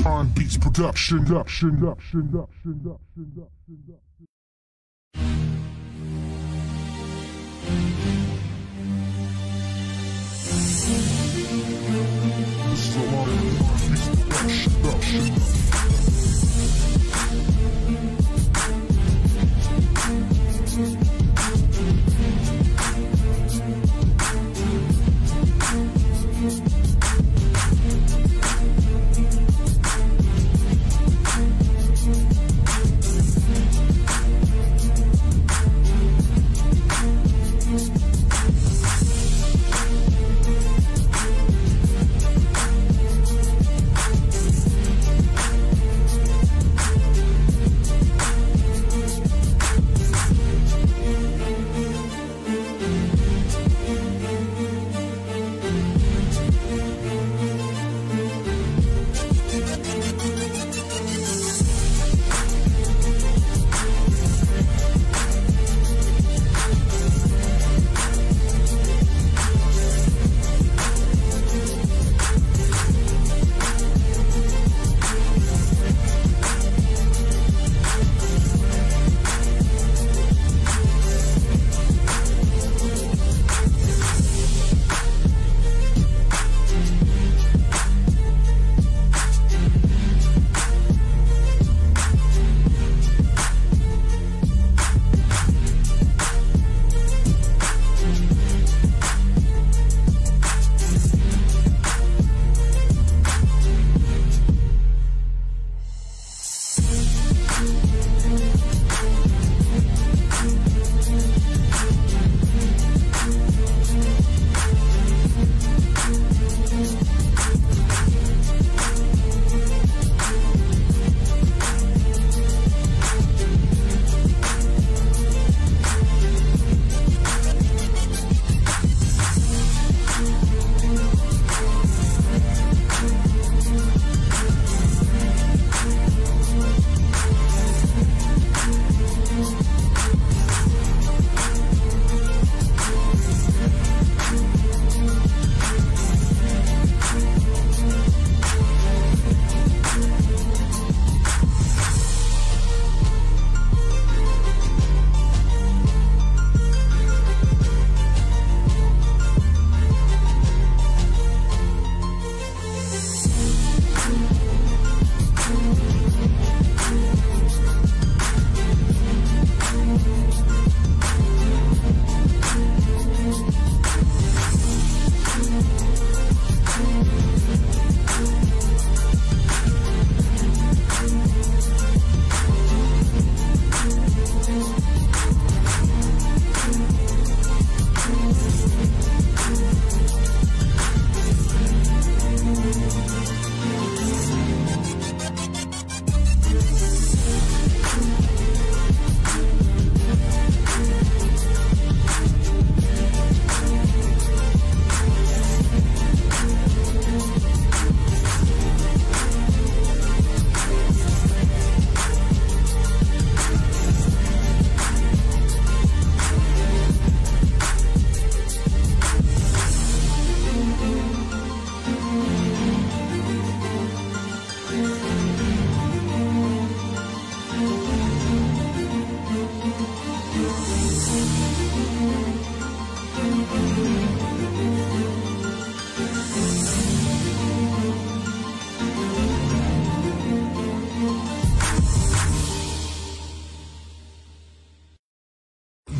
Pine Beats Production.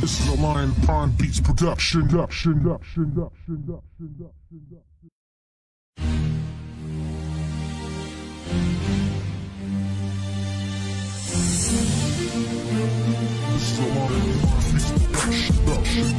This is a Lion Pine Beats production. This is a Lion Pine Beats production.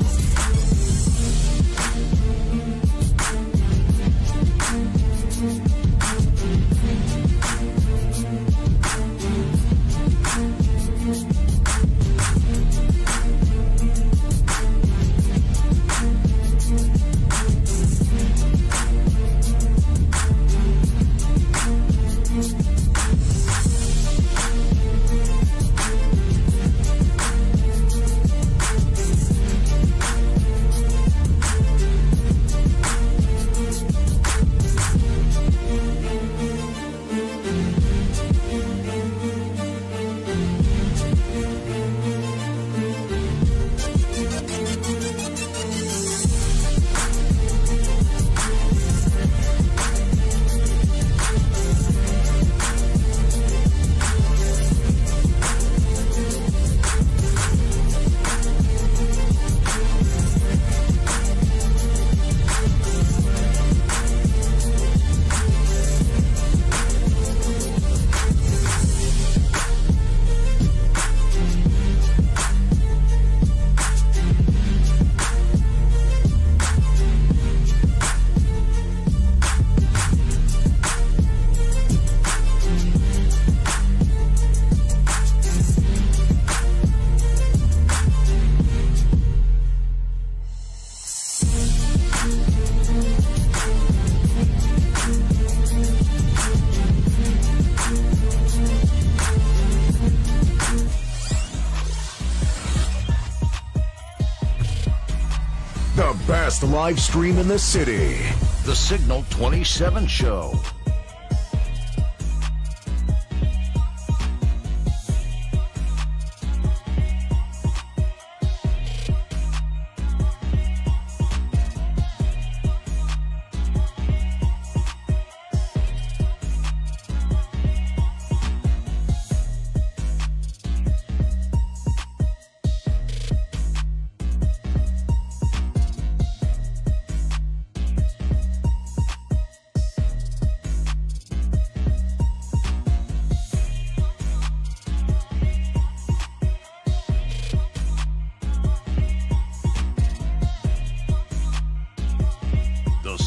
best live stream in the city. The Signal 27 Show.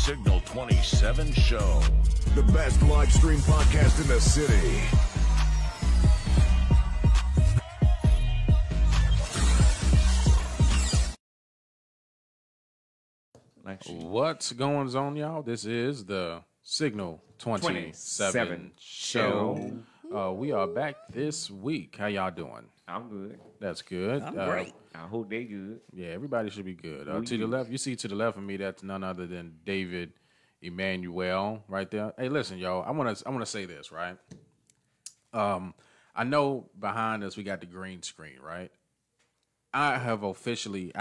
Signal 27 Show. The best live stream podcast in the city. What's going on, y'all? This is the Signal 27 Show. We are back this week. How y'all doing? I'm good. That's good. I'm great. I hope they good. Yeah, everybody should be good. To the left, you see to the left of me, that's none other than David Emmanuel right there. Hey, listen, y'all. I want to say this, right? I know behind us we got the green screen, right? I officially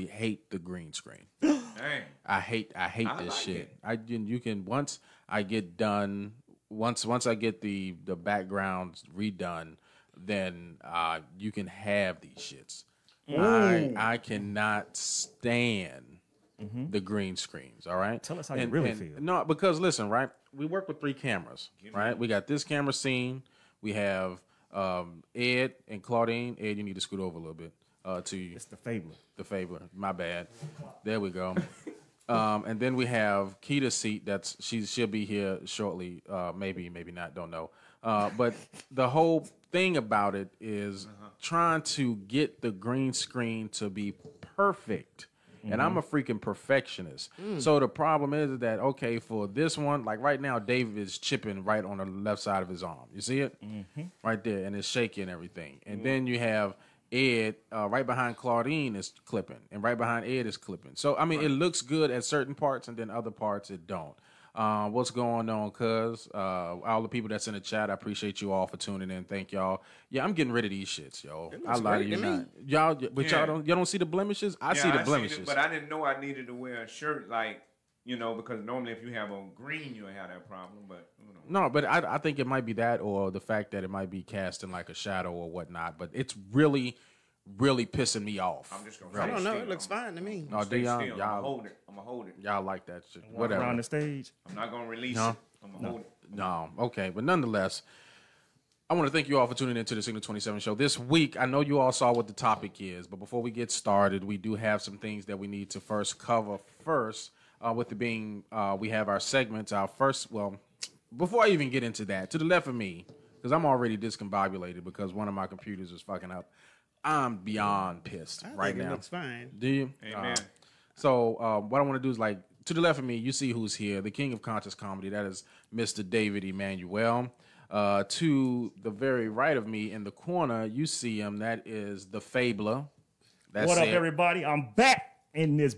hate the green screen. Dang. I hate this like shit. it. You can once I get done, once I get the backgrounds redone, then you can have these shits. I cannot stand the green screens. All right, tell us how you really feel. No, because listen, right? We work with 3 cameras, right? We got this camera scene. We have Ed and Claudine. Ed, you need to scoot over a little bit. To you. It's the Fabler. The Fabler. My bad. There we go. And then we have Keita's seat. She'll be here shortly. Maybe not. Don't know. But the whole thing about it is trying to get the green screen to be perfect. And I'm a freaking perfectionist. So the problem is that, okay, for this one, like right now, David is chipping right on the left side of his arm. You see it? Right there. And it's shaky and everything. And then you have Ed right behind Claudine is clipping. And right behind Ed is clipping. So, I mean, it looks good at certain parts and then other parts it don't. What's going on, cuz? All the people that's in the chat, I appreciate you all for tuning in. Thank y'all. Yeah, I'm getting rid of these shits, yo. I lie to you not. Y'all, but y'all don't see the blemishes? I see the blemishes. But I didn't know I needed to wear a shirt like, because normally if you have on green, you'll have that problem. But no, but I think it might be that or the fact that it might be casting like a shadow or whatnot. But it's really pissing me off. I'm just gonna. I don't know. It looks fine to me. No, Dion, I'm gonna hold it. I'm gonna hold it. Y'all like that shit? Walk Whatever. around the stage. I'm not gonna release it. I'm gonna hold it. No, okay, but nonetheless, I want to thank you all for tuning into the Signal 27 Show this week. I know you all saw what the topic is, but before we get started, we do have some things that we need to first cover. With it being, we have our segments. Before I even get into that, to the left of me, because I'm already discombobulated because one of my computers is fucking up. I'm beyond pissed right now. It looks fine. Do you? Amen. So what I want to do is to the left of me, you see who's here, the king of conscious comedy. That is Mr. David Emmanuel. To the very right of me in the corner, you see him. That is the Fabler. That's what up, everybody? I'm back in this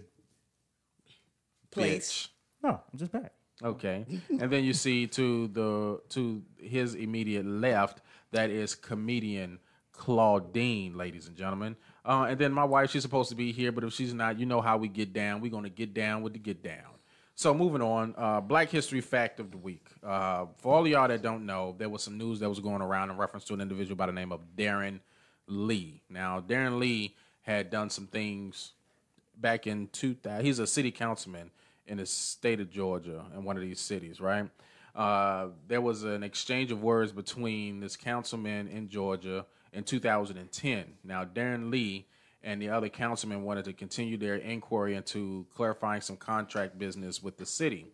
place. No, I'm just back. Okay. And then you see to his immediate left, that is comedian Claudine, ladies and gentlemen. And then my wife, she's supposed to be here, but if she's not, you know how we get down. We're going to get down with the get down. So moving on, Black History Fact of the Week. For all of y'all that don't know, there was some news that was going around in reference to an individual by the name of Darren Lee. Now, Darren Lee had done some things back in 2000. He's a city councilman in the state of Georgia in one of these cities, right? There was an exchange of words between this councilman in Georgia in 2010. Now, Darren Lee and the other councilmen wanted to continue their inquiry into clarifying some contract business with the city.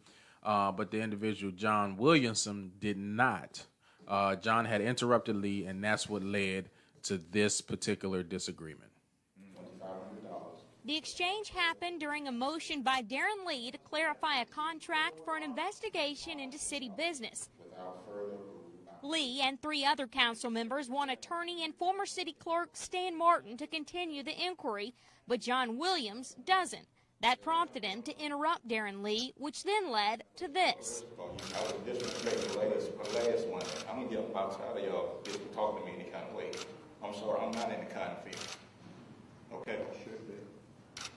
But the individual, John Williamson, did not. John had interrupted Lee, and that's what led to this particular disagreement. The exchange happened during a motion by Darren Lee to clarify a contract for an investigation into city business. Lee and 3 other council members want attorney and former city clerk Stan Martin to continue the inquiry, but John Williams doesn't. That prompted him to interrupt Darren Lee, which then led to this. I was disrespecting my last one. I'm gonna get outside of y'all if you talk to me any kind of way. I'm sorry, I'm not in the cotton field. Okay? I should be.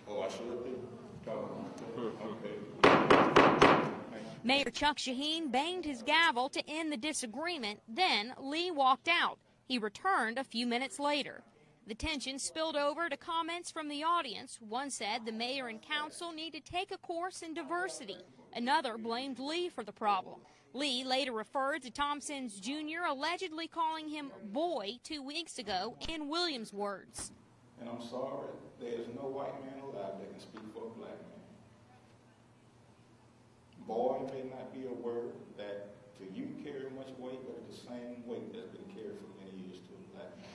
Oh, I should be? Okay. Mayor Chuck Shaheen banged his gavel to end the disagreement. Then Lee walked out. He returned a few minutes later. The tension spilled over to comments from the audience. One said the mayor and council need to take a course in diversity. Another blamed Lee for the problem. Lee later referred to Tom Sims Jr. allegedly calling him boy 2 weeks ago in Williams' words. And I'm sorry, there is no white man alive that can speak for a black man. Boy may not be a word that to you carry much weight, but it's the same weight that's been carried for many years to a black man.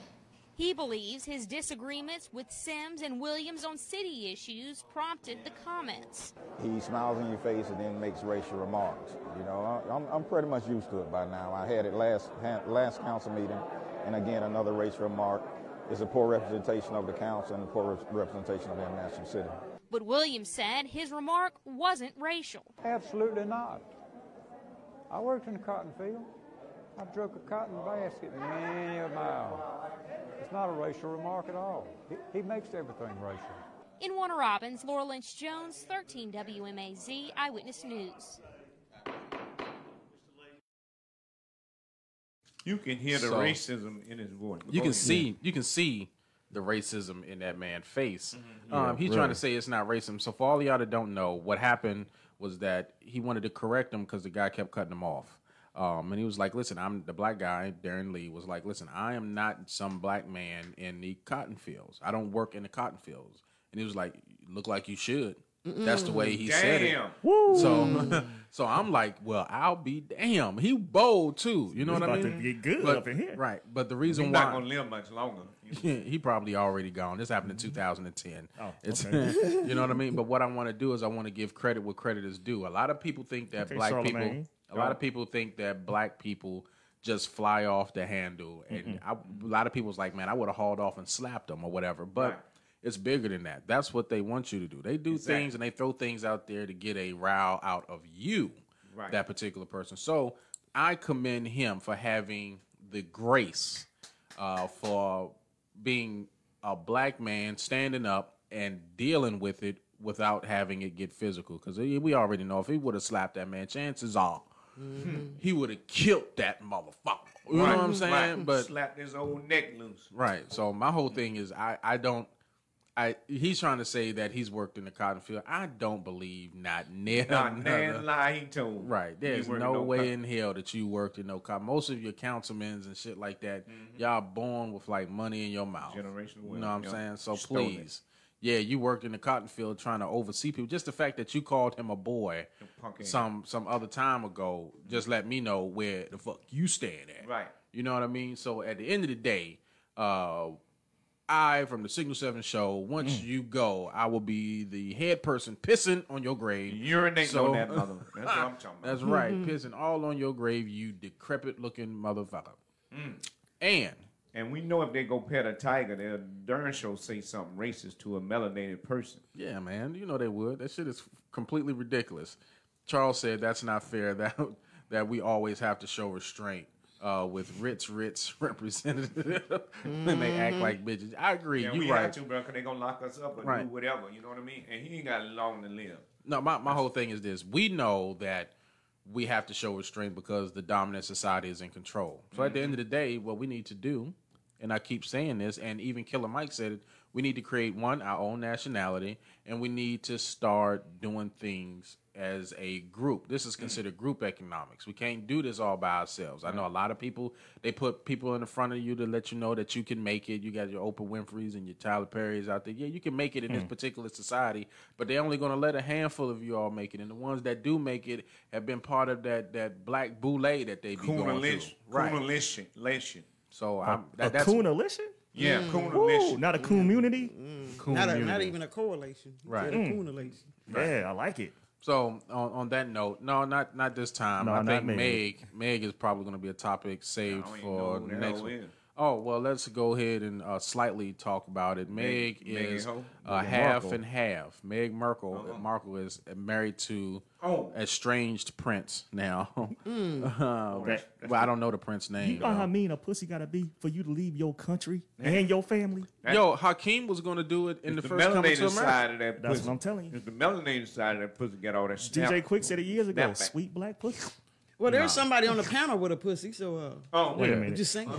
He believes his disagreements with Sims and Williams on city issues prompted the comments. He smiles in your face and then makes racial remarks. You know, I'm pretty much used to it by now. I had it last council meeting, and again, another racial remark. It's a poor representation of the council and a poor representation of the international city. But Williams said his remark wasn't racial. Absolutely not. I worked in the cotton field. I drug a cotton basket many a mile. It's not a racial remark at all. He makes everything racial. In Warner Robins, Laura Lynch Jones, 13 WMAZ Eyewitness News. You can hear the racism in his voice. You can see the racism in that man's face. He's really trying to say it's not racism. So for all y'all that don't know, what happened was that he wanted to correct him because the guy kept cutting him off. And he was like, listen, I'm the black guy. Darren Lee was like, listen, I am not some black man in the cotton fields. I don't work in the cotton fields. And he was like, look like you should. That's the way he said it. So I'm like, well, I'll be damn. He bold too. You know what I mean? About to get good but, up in here. Right. But the reason He's why not gonna live much longer. he probably already gone. This happened in 2010. Oh, It's okay. you know what I mean? But what I want to do is I want to give credit where credit is due. A lot of people think that Okay, black Charlemagne. people a lot of people think that black people just fly off the handle. And a lot of people's like, man, I would have hauled off and slapped them or whatever. But Right. it's bigger than that. That's what they want you to do. They do things and they throw things out there to get a rile out of you, Right. that particular person. So I commend him for having the grace for being a black man, standing up and dealing with it without having it get physical. Because we already know if he would have slapped that man, chances are he would have killed that motherfucker. You know what I'm saying? Right. But slapped his old neck loose. right. So my whole thing is he's trying to say that he's worked in the cotton field. I don't believe not Nan lie he told. Right. There's no way in hell that you worked in no cotton. Most of your councilmen and shit like that, y'all born with like money in your mouth. Generational wealth. You know what I'm Yep. saying? So Stolen. please. Yeah, you worked in the cotton field trying to oversee people. Just the fact that you called him a boy punk ass. some other time ago, just let me know where the fuck you stand at. Right. You know what I mean? So at the end of the day, I, from the Signal 7 show, once you go, I will be the head person pissing on your grave. Urinating on that mother. That's what I'm talking about. That's right. Pissing all on your grave, you decrepit-looking motherfucker. And we know if they go pet a tiger, they'll darn sure say something racist to a melanated person. yeah, man, you know they would. That shit is completely ridiculous. Charles said that's not fair, that we always have to show restraint with Ritz representatives when they act like bitches. I agree. Yeah, you we right. have to, bro, because they're going to lock us up or Right. do whatever. You know what I mean? And he ain't got long to live. No, my whole thing is this. We know that we have to show restraint because the dominant society is in control. So at the end of the day, what we need to do, and I keep saying this, and even Killer Mike said it, we need to create, our own nationality, and we need to start doing things as a group. This is considered group economics. We can't do this all by ourselves. I know a lot of people, they put people in the front of you to let you know that you can make it. You got your Oprah Winfrey's and your Tyler Perry's out there. Yeah, you can make it in this particular society, but they're only going to let a handful of you all make it. And the ones that do make it have been part of that black boule that they be going through. Right. Coonalition. So That's coonalition? Yeah, Ooh, coonalition. not a community? Not even a correlation. Right. A coonalation. Yeah, I like it. So on that note, no, not this time. No, I not think Meg. Meg is probably going to be a topic saved I don't even for know who the next hell one. is. Oh, well, let's go ahead and slightly talk about it. Meg is half and half. Meg Markle is married to estranged prince now. Well, I don't know the prince name. You know how mean a pussy got to be for you to leave your country and your family? Yo, Hakeem was going to do it in the first coming to America. That's what I'm telling you. It's the melanated side of that pussy got all that snap. DJ Quick said it years ago. Sweet black pussy. Well, there's somebody on the panel with a pussy, so wait a minute. just saying.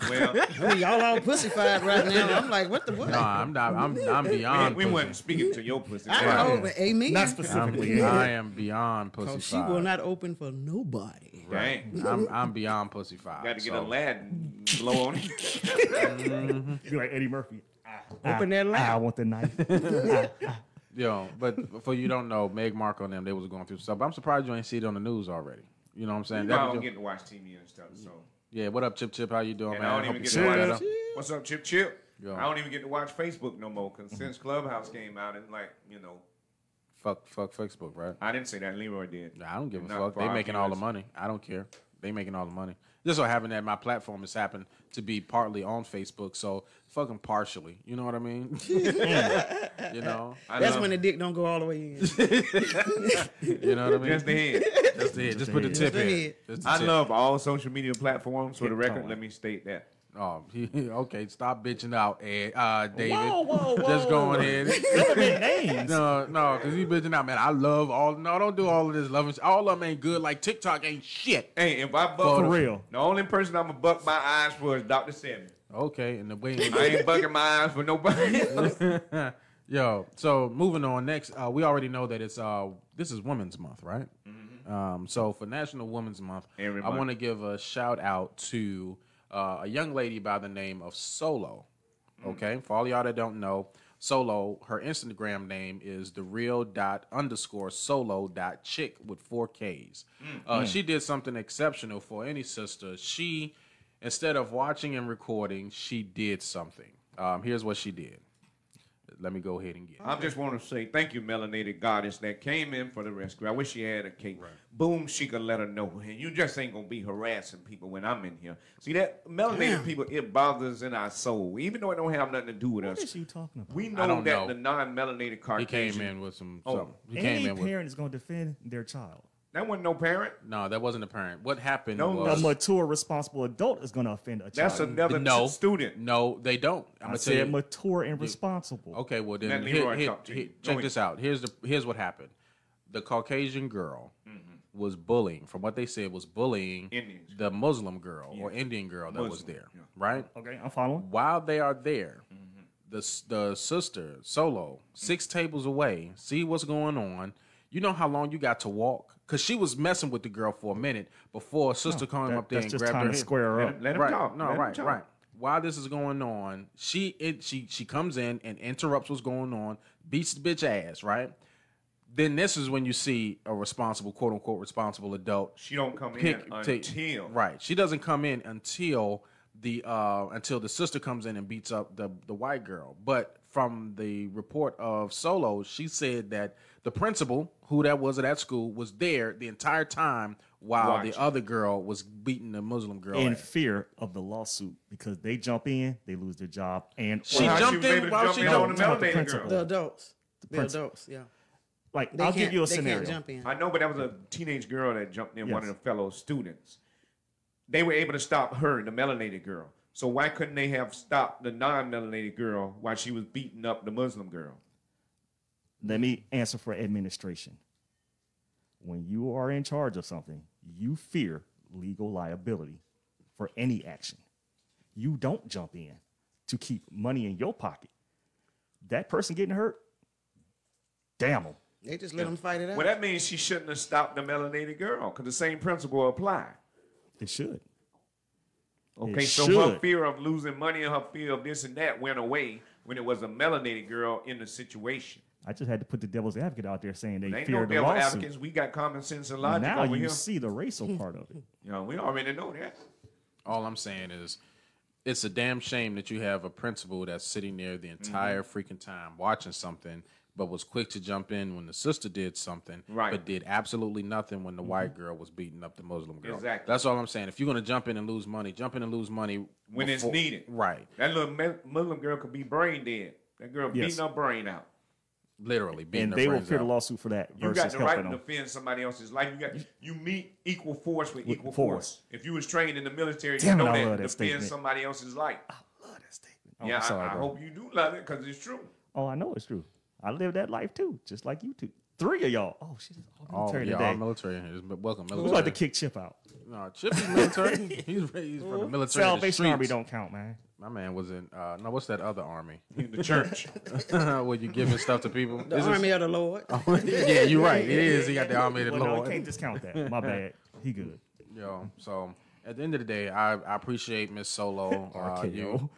Well, I mean, y'all all pussyfied right now. I'm like, what the what? No, I'm not. I'm beyond. we pussy. wasn't speaking to your pussy. I know, but amen. Not specifically. I am beyond pussy. She will not open for nobody. Dang. I'm beyond pussy five. Got to get a lad and blow on it. Be like Eddie Murphy. Open that I loud. want the knife. Yo, but for you don't know, Meg Markle and them, they was going through stuff. But I'm surprised you ain't see it on the news already. You know what I'm saying? I don't get to watch TV and stuff, so. Yeah, what up, Chip? How you doing, And man? I don't even Hope get you're to doing watch. better. What's up, Chip? Yo. I don't even get to watch Facebook no more because since Clubhouse came out, and Fuck Facebook, right? I didn't say that. Leroy did. I don't give a Not fuck. for They our making all the viewers. money. I don't care. They making all the money. Just so having that my platform has happened to be partly on Facebook, so fucking partially. You know what I mean? You know. That's when the dick don't go all the way in. You know what I mean? Just the head. Just the head. Just put the tip in. Just the I tip. love all social media platforms. For the record, let me state that. Oh, okay. Stop bitching out, David. Whoa. Just go ahead. Names. No, because he bitching out, man. I love all. No, don't do all of this loving. All of them ain't good. Like TikTok ain't shit. Hey, if I buck For real. the only person I'm gonna buck my eyes for is Dr. Seven. Okay, and the way. I ain't bucking my eyes for nobody else. Yo, so moving on. Next, we already know that it's this is Women's Month, right? Mm-hmm. So for National Women's Month, I want to give a shout out to a young lady by the name of Solo. Okay, for all y'all that don't know, Solo, her Instagram name is thereal._solo.chick with 4 Ks. She did something exceptional for any sister. She, instead of watching and recording, she did something. Here's what she did. Let me go ahead and get it. I just want to say thank you, melanated goddess that came in for the rescue. I wish she had a cake. Right. Boom, she could let her know. And you just ain't going to be harassing people when I'm in here. See, that melanated people, it bothers in our soul. Even though it don't have nothing to do with us. What is you talking about? We know that the non-melanated Caucasian. He came in with some. He Any came in with. parent is going to defend their child. That wasn't no parent. No, that wasn't a parent. What happened No, was A mature, responsible adult is going to offend a child. That's another student. No, they don't. I'm I gonna tell you. said mature and responsible. Okay, well then Let Leroy talk to you. check this out. Here's what happened. The Caucasian girl was bullying. From what they said, was bullying Indians. the Muslim girl or Indian girl that was Muslim, there. yeah. Right. Okay, I'm following. While they are there, the sister Solo 6 tables away. See what's going on. You know how long you got to walk? Because she was messing with the girl for a minute before sister came up there and just grabbed time her to hand. square her up. Let him Right. talk. No, Let him right, talk. right. While this is going on, she comes in and interrupts what's going on, beats the bitch ass, right? Then this is when you see a responsible, quote unquote, responsible adult. She don't come in until. Right. She doesn't come in until the sister comes in and beats up the white girl. But from the report of Solo, she said that the principal, who that was at that school, was there the entire time while the other girl was beating the Muslim girl. In ass. fear of the lawsuit, because they jump in, they lose their job, and She jumped in while she on the No, melanated principal. girl. The adults. The principal. adults, yeah. like They I'll give can't- you a they scenario. can't jump in. I know, but that was a teenage girl that jumped in, one of Yes. the fellow students. They were able to stop her, the melanated girl. So why couldn't they have stopped the non-melanated girl while she was beating up the Muslim girl? Let me answer for administration. When you are in charge of something, you fear legal liability for any action. You don't jump in to keep money in your pocket. That person getting hurt, damn them. They just let them fight it out. Well, that means she shouldn't have stopped the melanated girl because the same principle apply. It should. Okay, It so should. her fear of losing money and her fear of this and that went away when it was a melanated girl in the situation. I just had to put the devil's advocate out there saying they There ain't fear no the devil lawsuit. advocates. We got common sense and logic Now over you here. see the racial part of it. You know, we already know that. All I'm saying is, it's a damn shame that you have a principal that's sitting there the entire freaking time watching something, but was quick to jump in when the sister did something, but did absolutely nothing when the white girl was beating up the Muslim girl. Exactly. That's all I'm saying. If you're going to jump in and lose money when it's needed. Right. That little Muslim girl could be brain dead. That girl beating her brain out. Literally beating and her they will brains fear out. the lawsuit for that. You Versus got the right helping to them. defend somebody else's life. You meet equal force with equal force. force. If you was trained in the military, Damn you it, know I that love that defend statement. somebody else's life. I love that statement. Oh, Yeah, I'm sorry, I bro. hope you do love it because it's true. Oh, I know it's true. I live that life too, just like you two. 3 of y'all. Oh, shit. All military today. All military. Welcome, military. We like to kick Chip out. No, Chip is military. he's from the military. Salvation Army don't count, man. My man was in, no, what's that other army? The church. Where you giving stuff to people? The army of the Lord. Yeah, you're right. It is. He got the army of the Well, Lord. no, you can't discount that. My bad. He good. Yo, so at the end of the day, I appreciate Miss Solo. RKO.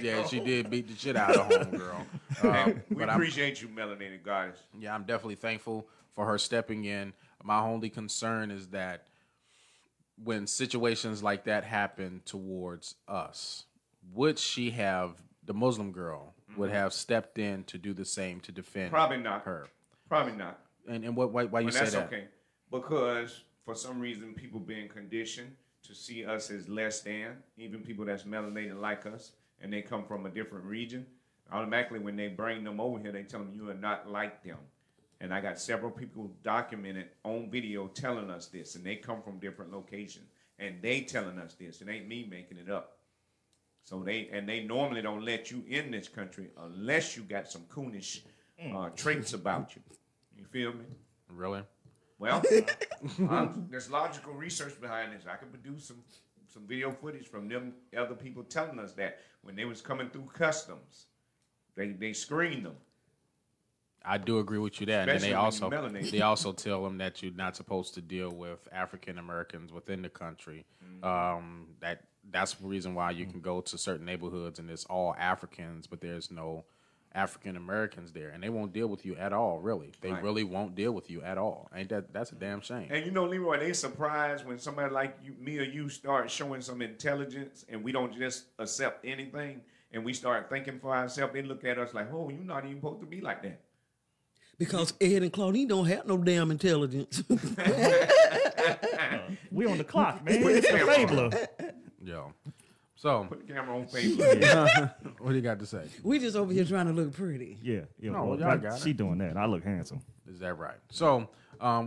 Yeah, she did beat the shit out of homegirl. We appreciate you, melanated goddess. Yeah, I'm definitely thankful for her stepping in. My only concern is that when situations like that happen towards us, would she have, the Muslim girl, would have stepped in to do the same to defend Probably not. her? Probably not. And why you say that's that? okay. Because for some reason, people being conditioned to see us as less than, even people that's melanated like us, and they come from a different region, automatically when they bring them over here, they tell them you are not like them. And I got several people documented on video telling us this, and they come from different locations, and they telling us this. It ain't me making it up. So they normally don't let you in this country unless you got some coonish traits about you. You feel me? Really? Well, there's logical research behind this. I can produce some video footage from them other people telling us that when they was coming through customs, they screened them. I do agree with you there. And then Especially when you melanated. they also tell them that you're not supposed to deal with African Americans within the country. That's the reason why you can go to certain neighborhoods and it's all Africans, but there's no African Americans there, and they won't deal with you at all. Really, they really won't deal with you at all. Ain't that's a damn shame? And you know, Leroy, they surprised when somebody like you, me or you start showing some intelligence, and we don't just accept anything, and we start thinking for ourselves. They look at us like, "Oh, you're not even supposed to be like that." Because Ed and Claudine don't have no damn intelligence. We on the clock, man. It's the Fabler. Yo, so put the camera on Fabler. What do you got to say? We just over here trying to look pretty. Yeah. No, well, y'all got she it. doing that. I look handsome. Is that right? So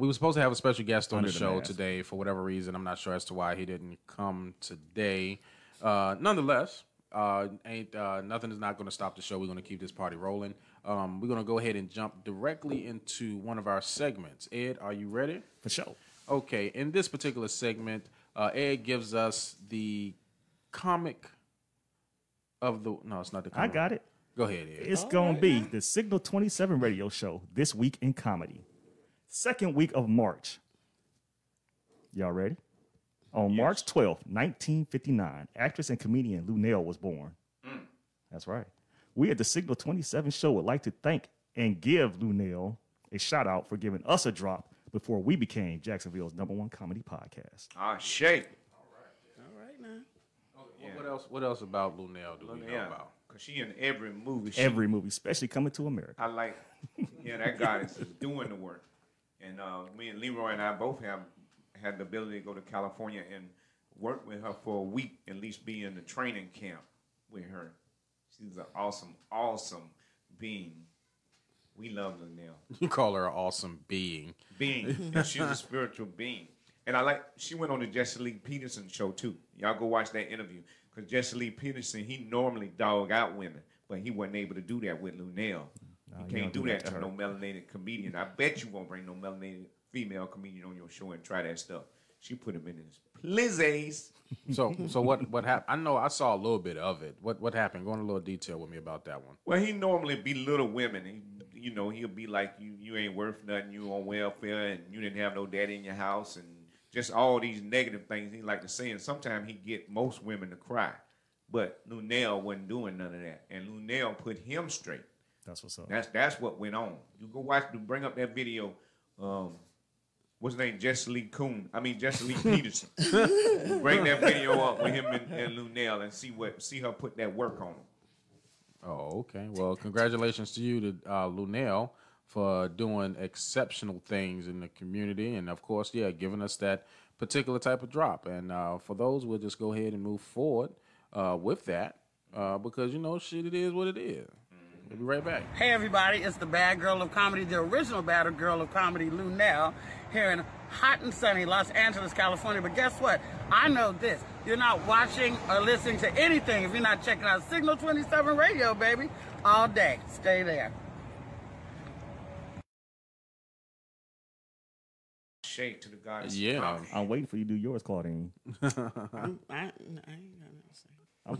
we were supposed to have a special guest on Under the the show mask. today for whatever reason. I'm not sure as to why he didn't come today. Nonetheless, nothing is not going to stop the show. We're going to keep this party rolling. We're going to go ahead and jump directly into one of our segments. Ed, are you ready? For sure. Okay. In this particular segment, Ed gives us the comic of the. No, it's not the comic. I got it. Go ahead, Ed. It's going to be the Signal 27 radio show, This Week in Comedy. Second week of March. Y'all ready? On March 12th, 1959, actress and comedian Lunell was born. That's right. We at the Signal 27 show would like to thank and give Lunell a shout out for giving us a drop before we became Jacksonville's #1 comedy podcast. Ah, shake. All right now. What else about Lunell do we know about? Because she in every movie. Every movie, especially Coming to America. I like, that goddess is doing the work. And me and Leroy and I both have had the ability to go to California and work with her for a week, at least be in the training camp with her. She's an awesome, awesome being. We love Lunell. You call her an awesome being. And she's a spiritual being. And she went on the Jesse Lee Peterson show too. Y'all go watch that interview. Because Jesse Lee Peterson, he normally dog out women, but he wasn't able to do that with Lunell. You can't do that to no melanated comedian. I bet you won't bring no melanated female comedian on your show and try that stuff. She put him in his plizzies. So what happened? I saw a little bit of it. What happened? Go into a little detail with me about that one. Well, he normally belittle women. He'll be like, you ain't worth nothing, you on welfare, and you didn't have no daddy in your house, and just all these negative things he like to say. And sometimes he get most women to cry. But Lunell wasn't doing none of that. And Lunell put him straight. That's what's up. That's what went on. You go bring up that video. What's his name? Jesse Lee Peterson. Bring that video up with him and Lunell and see her put that work on him. Oh, okay. Well, congratulations to you, to Lunel, for doing exceptional things in the community, and of course, giving us that particular type of drop. And for those, we'll just go ahead and move forward with that because shit, it is what it is. We'll be right back. Hey everybody, it's the bad girl of comedy, the original bad girl of comedy, Lunel, here in hot and sunny Los Angeles, California. But guess what? I know this. You're not watching or listening to anything if you're not checking out Signal 27 Radio, baby, all day. Stay there. Shake to the goddess. Yeah. I'm waiting for you to do yours, Claudine. I ain't got nothing to say. I'm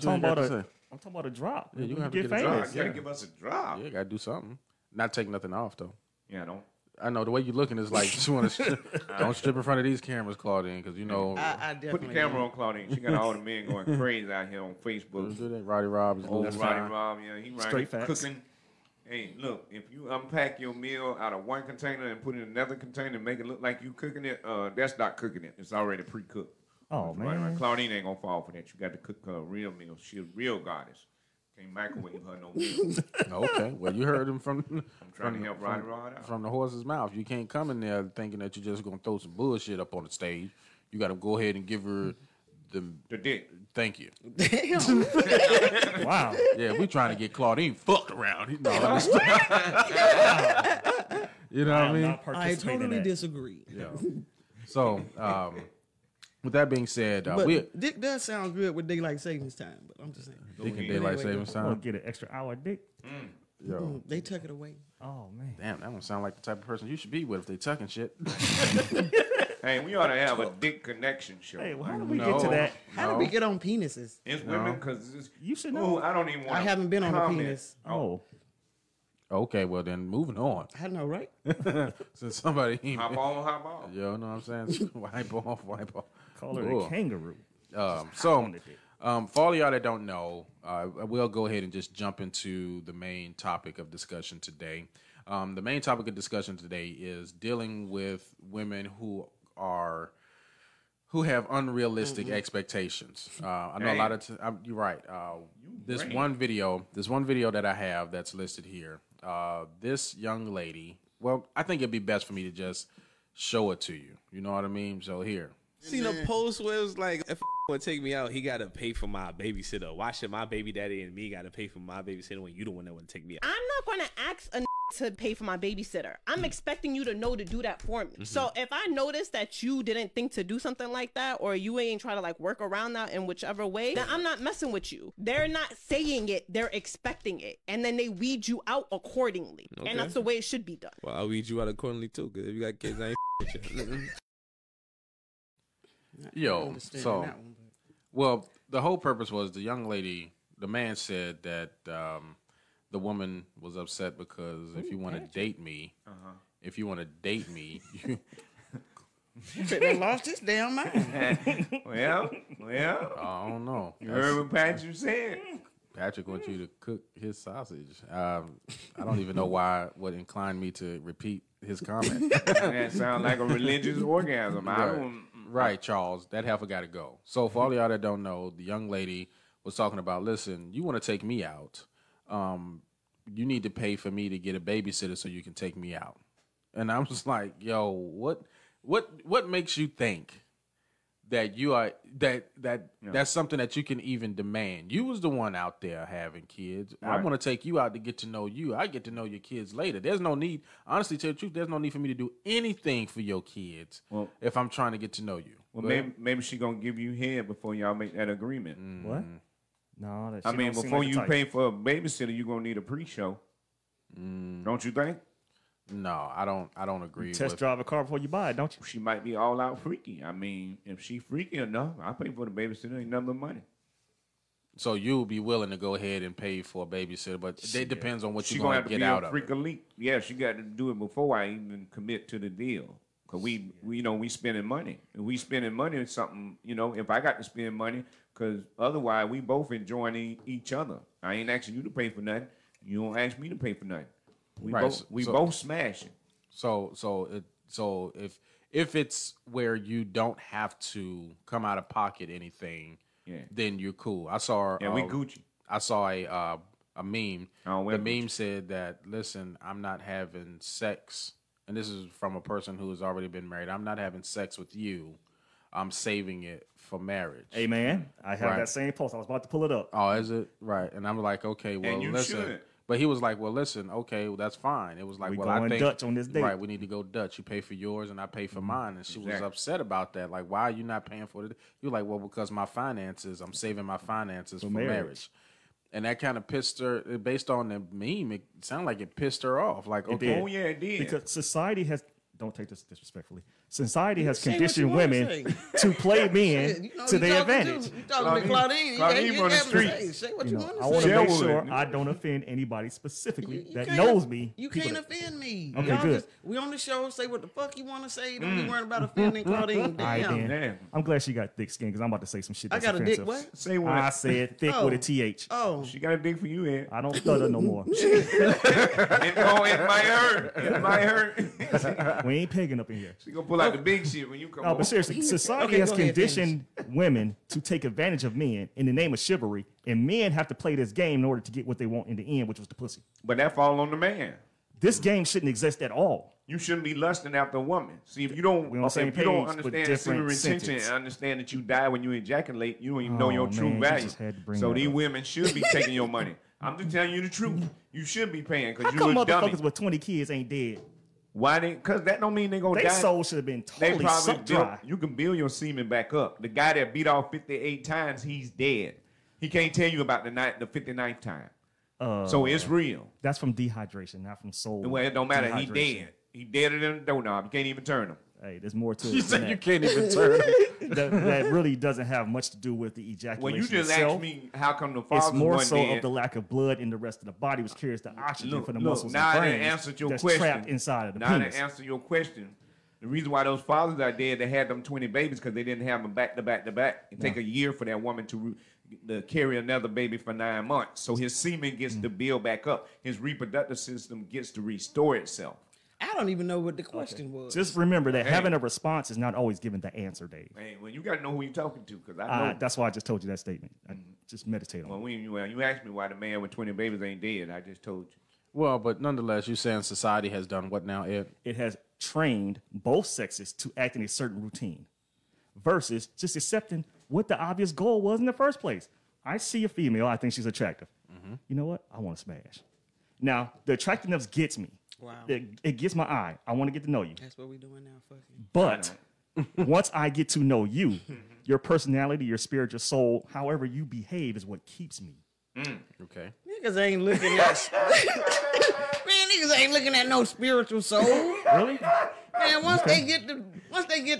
talking about a drop. Yeah, you have to get get a famous. drop. You gotta give us a drop. Yeah, gotta do something. Not take nothing off though. Yeah, don't. I know the way you're looking is like you want to don't strip in front of these cameras, Claudine, because I definitely Put the camera on Claudine. She got all the men going crazy out here on Facebook. Roddy Rob is Old losing Roddy time. Rob, yeah, he right Straight facts. cooking. Hey, look, if you unpack your meal out of one container and put it in another container and make it look like you cooking it, that's not cooking it. It's already pre-cooked. Oh, man. Right. Claudine ain't gonna fall for that. You got to cook her a real meal. She a real goddess. Can't microwave her no meal. Okay, well you heard him from I'm trying to help Roddy Rod out. from the horse's mouth. You can't come in there thinking that you're just gonna throw some bullshit up on the stage. You got to go ahead and give her the dick. Thank you. Damn. Wow. Yeah, we trying to get Claudine fucked around. You know what I mean? Not I participating in totally that. disagree. Yeah. So, with that being said, But we Dick does sound good with daylight savings time. But I'm just saying, Dick and daylight savings I'm gonna time. get an extra hour dick. Yo, they took it away. Oh man. damn, that don't sound like the type of person you should be with if they tucking shit. Hey, we ought to have a dick connection show. Hey, well, how do we No. get to that? How did we get on penises? It's women because You should know. I don't even want. I haven't been on a comment. penis. Oh, Okay, well then moving on. I know, right? Since somebody Hop on, hop off. Yo, know what I'm saying? Wipe off, wipe off. call her Ooh. a kangaroo. So, on the dick. for all of y'all that don't know, we'll go ahead and just jump into the main topic of discussion today. The main topic of discussion today is dealing with women who have unrealistic expectations. I know a lot of you're right. This one video that I have that's listed here. This young lady. Well, I think it'd be best for me to just show it to you. You know what I mean? So here. Seen a post where it was like, if would take me out, he got to pay for my babysitter. Why should my baby daddy and me got to pay for my babysitter when you the one that wouldn't take me out? I'm not going to ask a to pay for my babysitter. I'm expecting you to know to do that for me. So if I notice that you didn't think to do something like that, or you ain't try to like work around that in whichever way, then I'm not messing with you. They're not saying it, they're expecting it. And then they weed you out accordingly. Okay. And that's the way it should be done. Well, I'll weed you out accordingly too, because if you got kids, I ain't with you. Yo, so, well, the whole purpose was the young lady, the man said that the woman was upset because if you want to date me, you They lost his damn mind. Well, I don't know. You heard what Patrick said. Patrick wants you to cook his sausage. I don't even know what inclined me to repeat his comment. That sounds like a religious orgasm. Right, Charles. That heifer got to go. So for all of y'all that don't know, the young lady was talking about, listen, you want to take me out. You need to pay for me to get a babysitter so you can take me out. And I was like, yo, what makes you think that you are that's something that you can even demand? You was the one out there having kids. Right. I want to take you out to get to know you. I get to know your kids later. There's no need, honestly, to tell the truth, there's no need for me to do anything for your kids if I'm trying to get to know you. Well, maybe she gonna give you head before y'all make that agreement. What? No, I mean, before you pay for a babysitter, you're gonna need a pre-show. Don't you think? No, I don't agree. Test drive a car before you buy it, don't you? She might be all out freaky. I mean, if she freaky enough, I pay for the babysitter. Ain't nothing but money. So you'll be willing to go ahead and pay for a babysitter, but it depends on what you're gonna going to get out of it. Freak-a-leak. Yeah, she got to do it before I even commit to the deal. Cause we spending money. If we spending money on something, if I got to spend money, cause otherwise we both enjoying each other. I ain't asking you to pay for nothing. You don't ask me to pay for nothing. We both smashing. So if it's where you don't have to come out of pocket anything, then you're cool. I saw we Gucci. I saw a a meme. The meme said that, listen, I'm not having sex, and this is from a person who has already been married. I'm not having sex with you. I'm saving it for marriage. Hey, man, I have that same post. I was about to pull it up. Oh, is it? Right. And I'm like, okay, well, and you listen. shouldn't. But he was like, well, listen, okay, well, that's fine. It was like, well, going I think Dutch on this date. Right, we need to go Dutch. You pay for yours and I pay for mine. And she was upset about that. Like, why are you not paying for it? You're like, well, because my finances, I'm saving my finances for marriage. And that kind of pissed her. Based on the meme, it sounded like it pissed her off. Like, okay, oh yeah, it did. Because society has. Don't take this disrespectfully. Society has conditioned women to play men to their advantage. You talking to Claudine? Claudine on the street. Say what you want to say. I want to make sure I don't offend anybody specifically that knows me. You can't offend me. Okay, good. We on the show. Say what the fuck you want to say. Don't be worrying about offending Claudine. Damn. I'm glad she got thick skin because I'm about to say some shit that's I got offensive. a dick. What? Say what? I said thick with a TH. Oh, she got a dick for you, Ed. I don't stutter no more. It might hurt. It might hurt. We ain't pegging up in here. She gonna pull out the big shit when you come. No, but seriously, society has conditioned women to take advantage of men in the name of chivalry, and men have to play this game in order to get what they want in the end, which was the pussy. But that fall on the man. This game shouldn't exist at all. You shouldn't be lusting after a woman. See, if you don't understand semen retention and understand that you die when you ejaculate, you don't even know your true value. So these women should be taking your money. I'm just telling you the truth. You should be paying because you a dummy. Motherfuckers with 20 kids ain't dead? Why they? Because that don't mean they gonna die. Their soul should have been totally sucked dry. You can build your semen back up. The guy that beat off 58 times, he's dead. He can't tell you about the 59th time. So it's real. That's from dehydration, not from soul. Well, it don't matter. He dead. He deader than a doorknob. You can't even turn him. Hey, there's more to it. You said you can't even turn him. that really doesn't have much to do with the ejaculation. Well, you just itself. asked me how come the father It's more wasn't so dead. of the lack of blood in the rest of the body, which carries the oxygen for the muscles now and I brains. done answered your that's question. trapped inside of the now penis. to answer your question, the reason why those fathers are dead, they had them 20 babies because they didn't have them back to back to back. It take a year for that woman to carry another baby for 9 months. So his semen gets to build back up. His reproductive system gets to restore itself. I don't even know what the question was. Just remember that having a response is not always giving the answer, Dave. Hey, well, you got to know who you're talking to because I know. That's why I just told you that statement. Just meditate on it. Well, you asked me why the man with 20 babies ain't dead. I just told you. Well, but nonetheless, you're saying society has done what now, Ed? It has trained both sexes to act in a certain routine versus just accepting what the obvious goal was in the first place. I see a female, I think she's attractive. You know what? I want to smash. Now, the attractiveness gets me. Wow. It gets my eye. I want to get to know you. That's what we're doing now, fucking. But once I get to know you, your personality, your spirit, your soul, however you behave is what keeps me. Okay. Niggas ain't looking at. Man, niggas ain't looking at no spiritual soul. Really? Man, once they get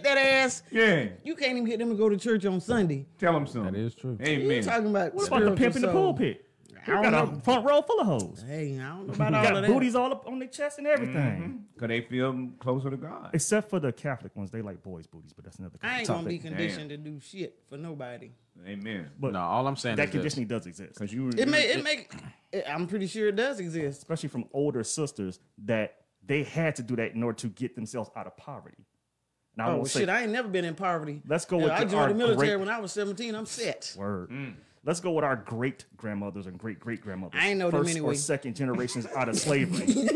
that ass, you can't even get them to go to church on Sunday. Tell them something. That is true. Amen. You talking about What about the pimp in the pulpit? You got a front row full of hoes. Hey, I don't know about all got of that. booties all up on their chest and everything. Because they feel closer to God. Except for the Catholic ones. They like boys' booties, but that's another I ain't topic. gonna be conditioned to do shit for nobody. Amen. But no, all I'm saying that is conditioning does exist. I'm pretty sure it does exist. Especially from older sisters that they had to do that in order to get themselves out of poverty. Now, shit, I ain't never been in poverty. Let's go with I joined the military when I was 17. I'm set. Word. Let's go with our great-grandmothers and great-great-grandmothers. I ain't know them First anyway. or second generations out of slavery.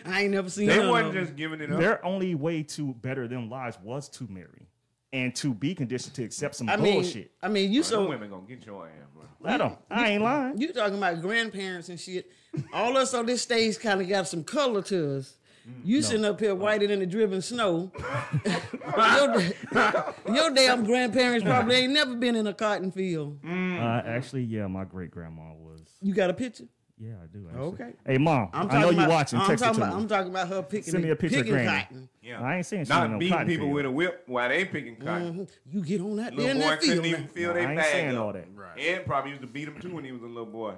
I ain't never seen They none of wasn't them. just giving it up. Their only way to better them lives was to marry and to be conditioned to accept some I mean, bullshit. you Some so women gonna get your ass, bro. Let them. I ain't lying. you talking about grandparents and shit. All us on this stage kind of got some color to us. You sitting up here whiter than the driven snow. your damn grandparents probably ain't never been in a cotton field. Actually, yeah, my great-grandma was. You got a picture? Yeah, I do. Actually. Okay. Hey, Mom, I know you watching. Text it to me. I'm talking about her picking. Send me a picture of picking Granny. cotton. Yeah. I ain't saying she Not ain't no beating cotton people field. with a whip while they picking cotton. You get on that there Little in boy that couldn't field. even feel No, their I ain't bag saying up. all that. Right. Ed probably used to beat him too when he was a little boy.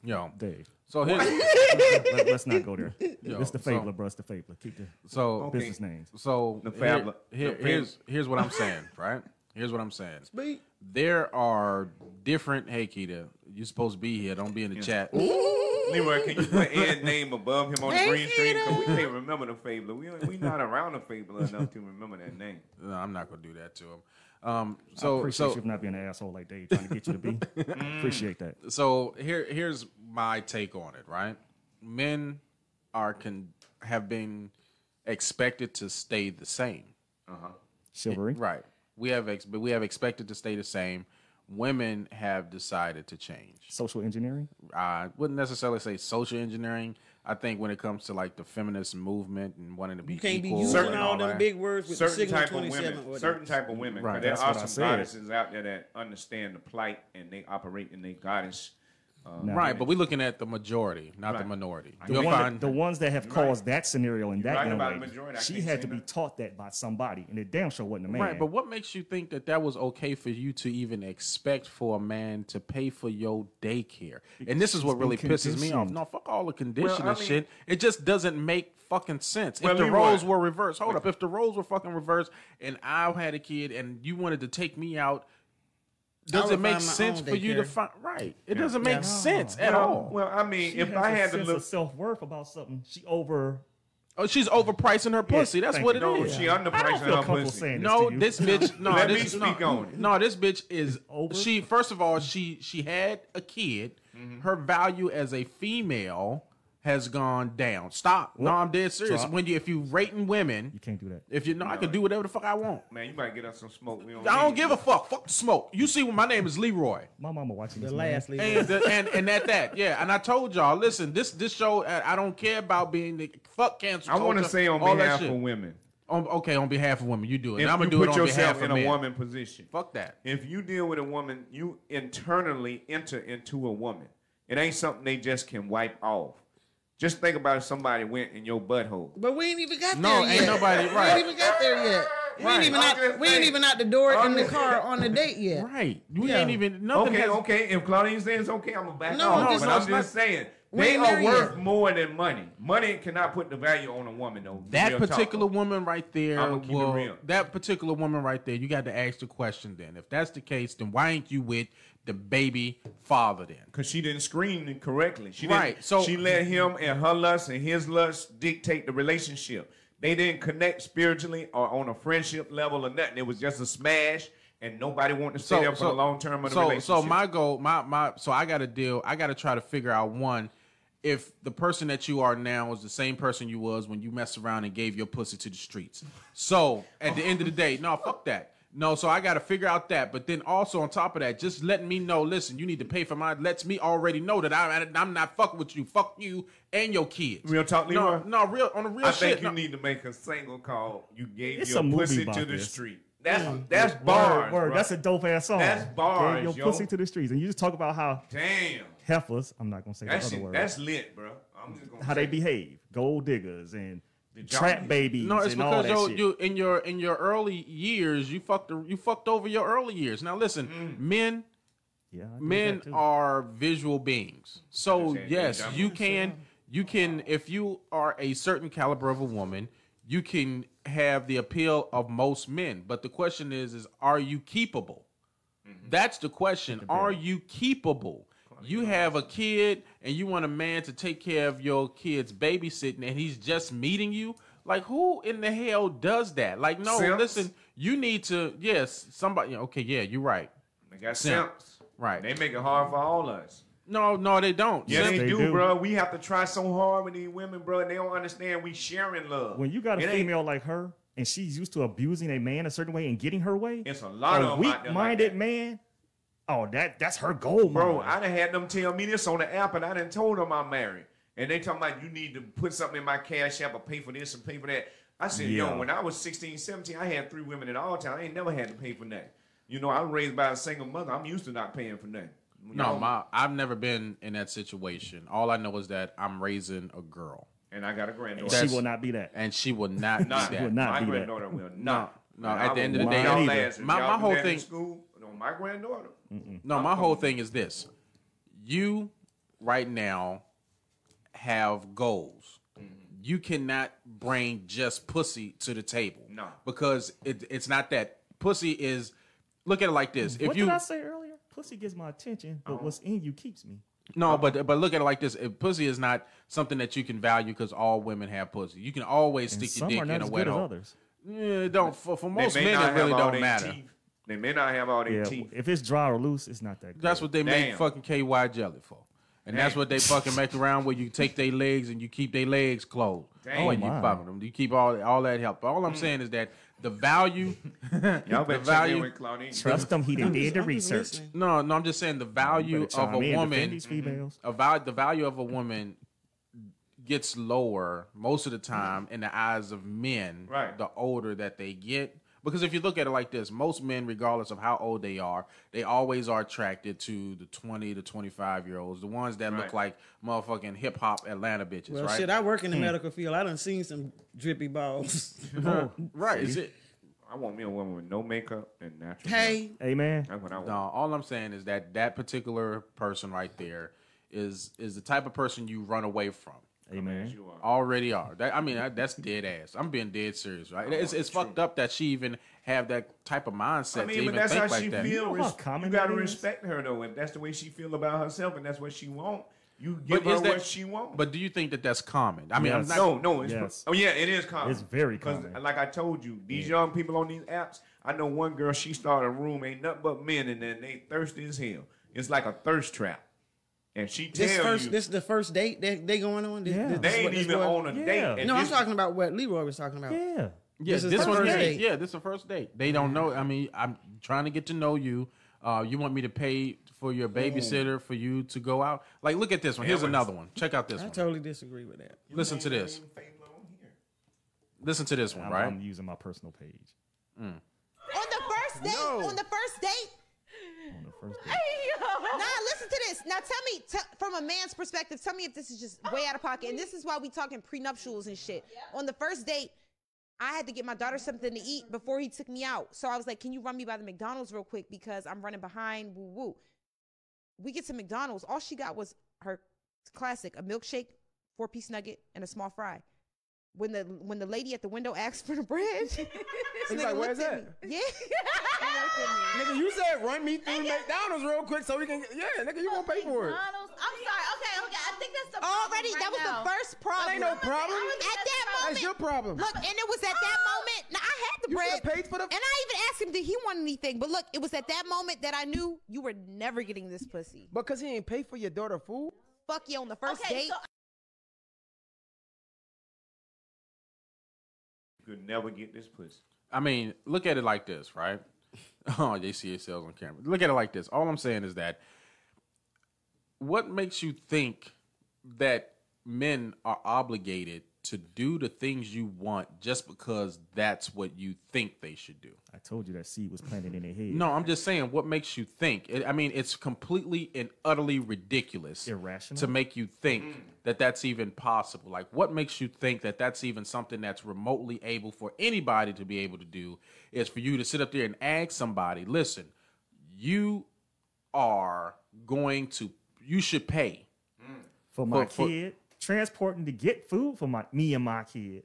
Yo, Dave. so here's Let's not go there. Yo, It's the Fabler, bro. It's the Fabler. Keep the business names. So The Fabler. here's what I'm saying, right? Here's what I'm saying. Speak. There are different. Hey, Keita, you're supposed to be here. Don't be in the chat. Leroy, can you put Ed's name above him on the Hey, green screen? Keita. Because we can't remember the Fabler. We not around the Fabler enough to remember that name. No, I'm not gonna do that to him. I appreciate you for not being an asshole like Dave trying to get you to be. Appreciate that. So here's my take on it, right? Men have been expected to stay the same. Chivalry. Right. We have expected to stay the same. Women have decided to change. Social engineering? I wouldn't necessarily say social engineering. I think when it comes to like the feminist movement and wanting to be You can't equal, be using all them big words with the certain signal type of 27. women. Certain type of women. Right, There that's are what I some said. goddesses out there that understand the plight and they operate in their goddess. Right, but we're looking at the majority, not the Right. minority. The ones that have caused that scenario in that right young about the lady, majority. I she can't had say to be that. taught that by somebody, and it damn sure wasn't a man. Right, but what makes you think that that was okay for you to even expect for a man to pay for your daycare? And this is what really pisses me off. No, fuck all the conditioning shit. It just doesn't make fucking sense. If the roles were reversed, hold up. If the roles were fucking reversed and I had a kid and you wanted to take me out, does it make sense for you to find? Right. It doesn't make sense at all. Well, I mean, She if has I a had to sense look, of self-worth about something, she's overpricing her pussy. That's what it is. she underpricing her pussy. No, this bitch. No, Let me this speak on it. No, this bitch is. She first of all, she had a kid. Her value as a female has gone down. Stop. No, I'm dead serious. Drop. If you rating women, you can't do that. If you know, I can do whatever the fuck I want. Man, you might get us some smoke. We I don't give a fuck. Fuck the smoke. You see, my name is Leroy. My mama watching The this. last man. Leroy. And at that, yeah. And I told y'all, listen, this show, I don't care about being the fuck cancel. I want to culture, say on all that behalf shit. of women. On behalf of women, you do it. If And I'm you gonna do it put on yourself behalf in of a men. woman position, Fuck that. If you deal with a woman, you internally enter into a woman. It ain't something they just can wipe off. Just think about if somebody went in your butthole. But we ain't even got No, there yet. ain't nobody- right. We ain't even got there yet. We ain't even out the door in the car on the date yet. Right. We ain't even nothing. Okay. If Claudine says okay, I'm gonna back No, off. just- But I'm just saying We they ain't are there worth yet. more than money. Money cannot put the value on a woman though. That Real talk. particular woman right there, I'ma keep it real. that particular woman right there, you got to ask the question then. If that's the case, then why ain't you with the baby father then? Because she didn't screen it correctly. She Right, didn't, so- she let him and her lust and his lust dictate the relationship. They didn't connect spiritually or on a friendship level or nothing. It was just a smash, and nobody wanted to stay there for the long term of the relationship. So my goal, so I got to try to figure out one, if the person that you are now is the same person you was when you messed around and gave your pussy to the streets. So at the end of the day, no, fuck that. No, so I got to figure out that. But then also on top of that, just letting me know, listen, you need to pay for mine. Lets me already know that I'm not fucking with you. Fuck you and your kids. Real talk, Leroy? No, real on the real I shit. think you need to make a single call. You gave It's your a movie pussy about to the this. street. That's bars. Word. bro. That's a dope ass song. That's bars, Gave yo. your pussy to the streets, and you just talk about how Damn. heifers. I'm not gonna say That the other shit, word. that's lit, bro. I'm just gonna how say they behave, gold diggers and job trap is- babies. No, it's and all because that shit. you in your early years you fucked over your early years. Now listen, men Yeah, I did men that too. are visual beings. So Understand, yes, dumb. you can if you are a certain caliber of a woman, you can have the appeal of most men. But the question is are you keepable? That's the question. Are you keepable? You have a kid and you want a man to take care of your kid's babysitting and he's just meeting you? Like, who in the hell does that? Like, no, Simps. listen, you need to, yes, somebody, okay, yeah, you're right. They got Simp. simps. Right. They make it hard for all of us. No, they don't. Yeah, Simp- they do, bro. We have to try so hard with these women, bro. And they don't understand we sharing love. When you got a It ain't- female like her and she's used to abusing a man a certain way and getting her way, It's a lot of them out there like weak-minded that. man. Oh, that's her goal, Bro, mine. I done had them tell me this on the app, and I done told them I'm married. And they talking about you need to put something in my cash app or pay for this and pay for that. I said, Yeah. yo, when I was 16, 17, I had 3 women at all time. I ain't never had to pay for nothing. You know, I was raised by a single mother. I'm used to not paying for nothing. You know? No, I've never been in that situation. All I know is that I'm raising a girl. And I got a And granddaughter. she will not be that. And she will not be Not, that. will not my be that. granddaughter will not. No, And at I the end will of the whoop day, y'all either. asses. My Y'all do whole that in thing- school, no, my granddaughter. No, my whole thing is this. You right now have goals. You cannot bring just pussy to the table. No. Because it's not that. Pussy is, look at it like this. What did I say earlier? Pussy gets my attention, but what's in you keeps me. No, but look at it like this. If pussy is not something that you can value because all women have pussy. You can always And stick your some dick are in not a as wet good as hole. others. Yeah, it don't. For most They may men, not it really have all don't their matter. teeth. They may not have all their Yeah, teeth. if it's dry or loose, it's not that good. That's what they make Damn. fucking KY jelly for. And that's what they fucking make around where you take their legs and you keep their legs closed. When you fucking them. You keep all that help. But all I'm saying is that the value, y'all better check in with Claudine. Trust him, he did the research. No, I'm just saying the value of a woman. The value of a woman gets lower most of the time in the eyes of men. The older that they get. Because if you look at it like this, most men, regardless of how old they always are attracted to the 20 to 25-year-olds, the ones that look like motherfucking hip-hop Atlanta bitches, well, right? Shit, I work in the medical field. I done seen some drippy balls. Right. Is it? I want me a woman with no makeup and natural hair. Amen. That's what I want. No, all I'm saying is that particular person right there is the type of person you run away from. Amen. Already are. That's dead ass. I'm being dead serious, right? It's fucked up that she even have that type of mindset to even that's think how like she that. feels. You got to respect her though, and that's the way she feel about herself, and that's what she want. You give her what she wants. But do you think that that's common? I mean, Yes. I'm not. No. Oh yeah, it is common. It's very common. Because like I told you, these young people on these apps. I know one girl. She started a room, ain't nothing but men, and then they thirsty as hell. It's like a thirst trap. And she tells you this is the first date they going on. they ain't even on a date. No, I'm talking about what Leroy was talking about. Yeah. This is the first date. Yeah, this is the first date. They don't know. I mean, I'm trying to get to know you. You want me to pay for your babysitter for you to go out? Like, look at this one. Here's another one. Check out this one. I totally disagree with that. Listen to this. Listen to this one, right? I'm using my personal page. On the first date. On the first date. On the first date. Nah, listen to this. Now tell me, from a man's perspective, tell me if this is just way out of pocket. And this is why we talking prenuptials and shit. On the first date, I had to get my daughter something to eat before he took me out. So I was like, can you run me by the McDonald's real quick because I'm running behind, woo woo. We get to McDonald's. All she got was her classic, a milkshake, 4-piece nugget, and a small fry. When the lady at the window asked for the bread, he's like, where's that? Yeah. Nigga, you said run me through McDonald's real quick so we can. Yeah, nigga, you gonna pay for it. I'm sorry. Okay. I think that's the problem. Already, that was the first problem. That ain't no problem. At that moment, that's your problem. Look, and it was at that moment. Now I had the bread. You paid for the. And I even asked him, did he want anything? But look, it was at that moment that I knew you were never getting this pussy. Because he ain't pay for your daughter food. Fuck you on the first date. Could never get this pussy. I mean, look at it like this, right? Oh, they see yourselves on camera. Look at it like this. All I'm saying is that what makes you think that men are obligated to do the things you want just because that's what you think they should do? I told you that seed was planted in their head. No, I'm just saying what makes you think. It's completely and utterly ridiculous. Irrational. To make you think that that's even possible. Like, what makes you think that that's even something that's remotely able for anybody to be able to do is for you to sit up there and ask somebody, listen, you should pay. For my kid, transporting to get food for me and my kid.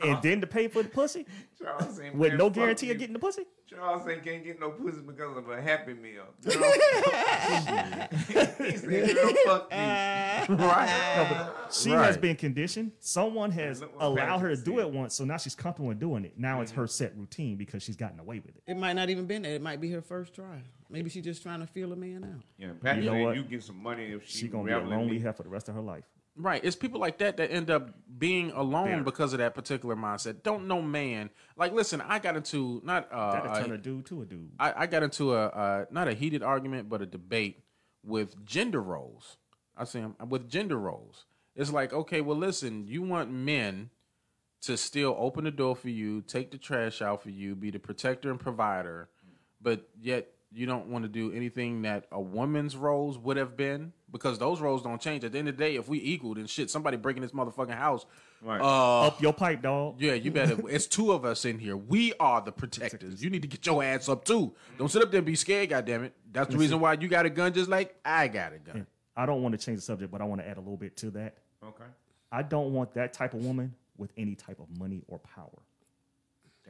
And then to pay for the pussy? Charles saying, with no guarantee of getting the pussy? Charles saying can't get no pussy because of a Happy Meal. He said, girl, fuck me. Right. No, but she has been conditioned. Someone has allowed her to do it once, so now she's comfortable in doing it. Now it's her set routine because she's gotten away with it. It might not even been that. It might be her first try. Maybe she's just trying to feel a man out. Yeah, Patrick, you know what? You get some money if she's going to be a lonely heifer for the rest of her life. Right. It's people like that end up being alone because of that particular mindset. Don't know man. Like, listen, I got into that'll turn a dude to a dude. I got into not a heated argument, but a debate with gender roles. I say with gender roles. It's like, okay, well, listen, you want men to still open the door for you, take the trash out for you, be the protector and provider, but yet you don't want to do anything that a woman's roles would have been, because those roles don't change. At the end of the day, if we equal, then shit, somebody breaking this motherfucking house. Right. Up your pipe, dog. Yeah, you better. It's two of us in here. We are the protectors. You need to get your ass up too. Don't sit up there and be scared, goddammit. That's the reason why you got a gun just like I got a gun. I don't want to change the subject, but I want to add a little bit to that. Okay. I don't want that type of woman with any type of money or power.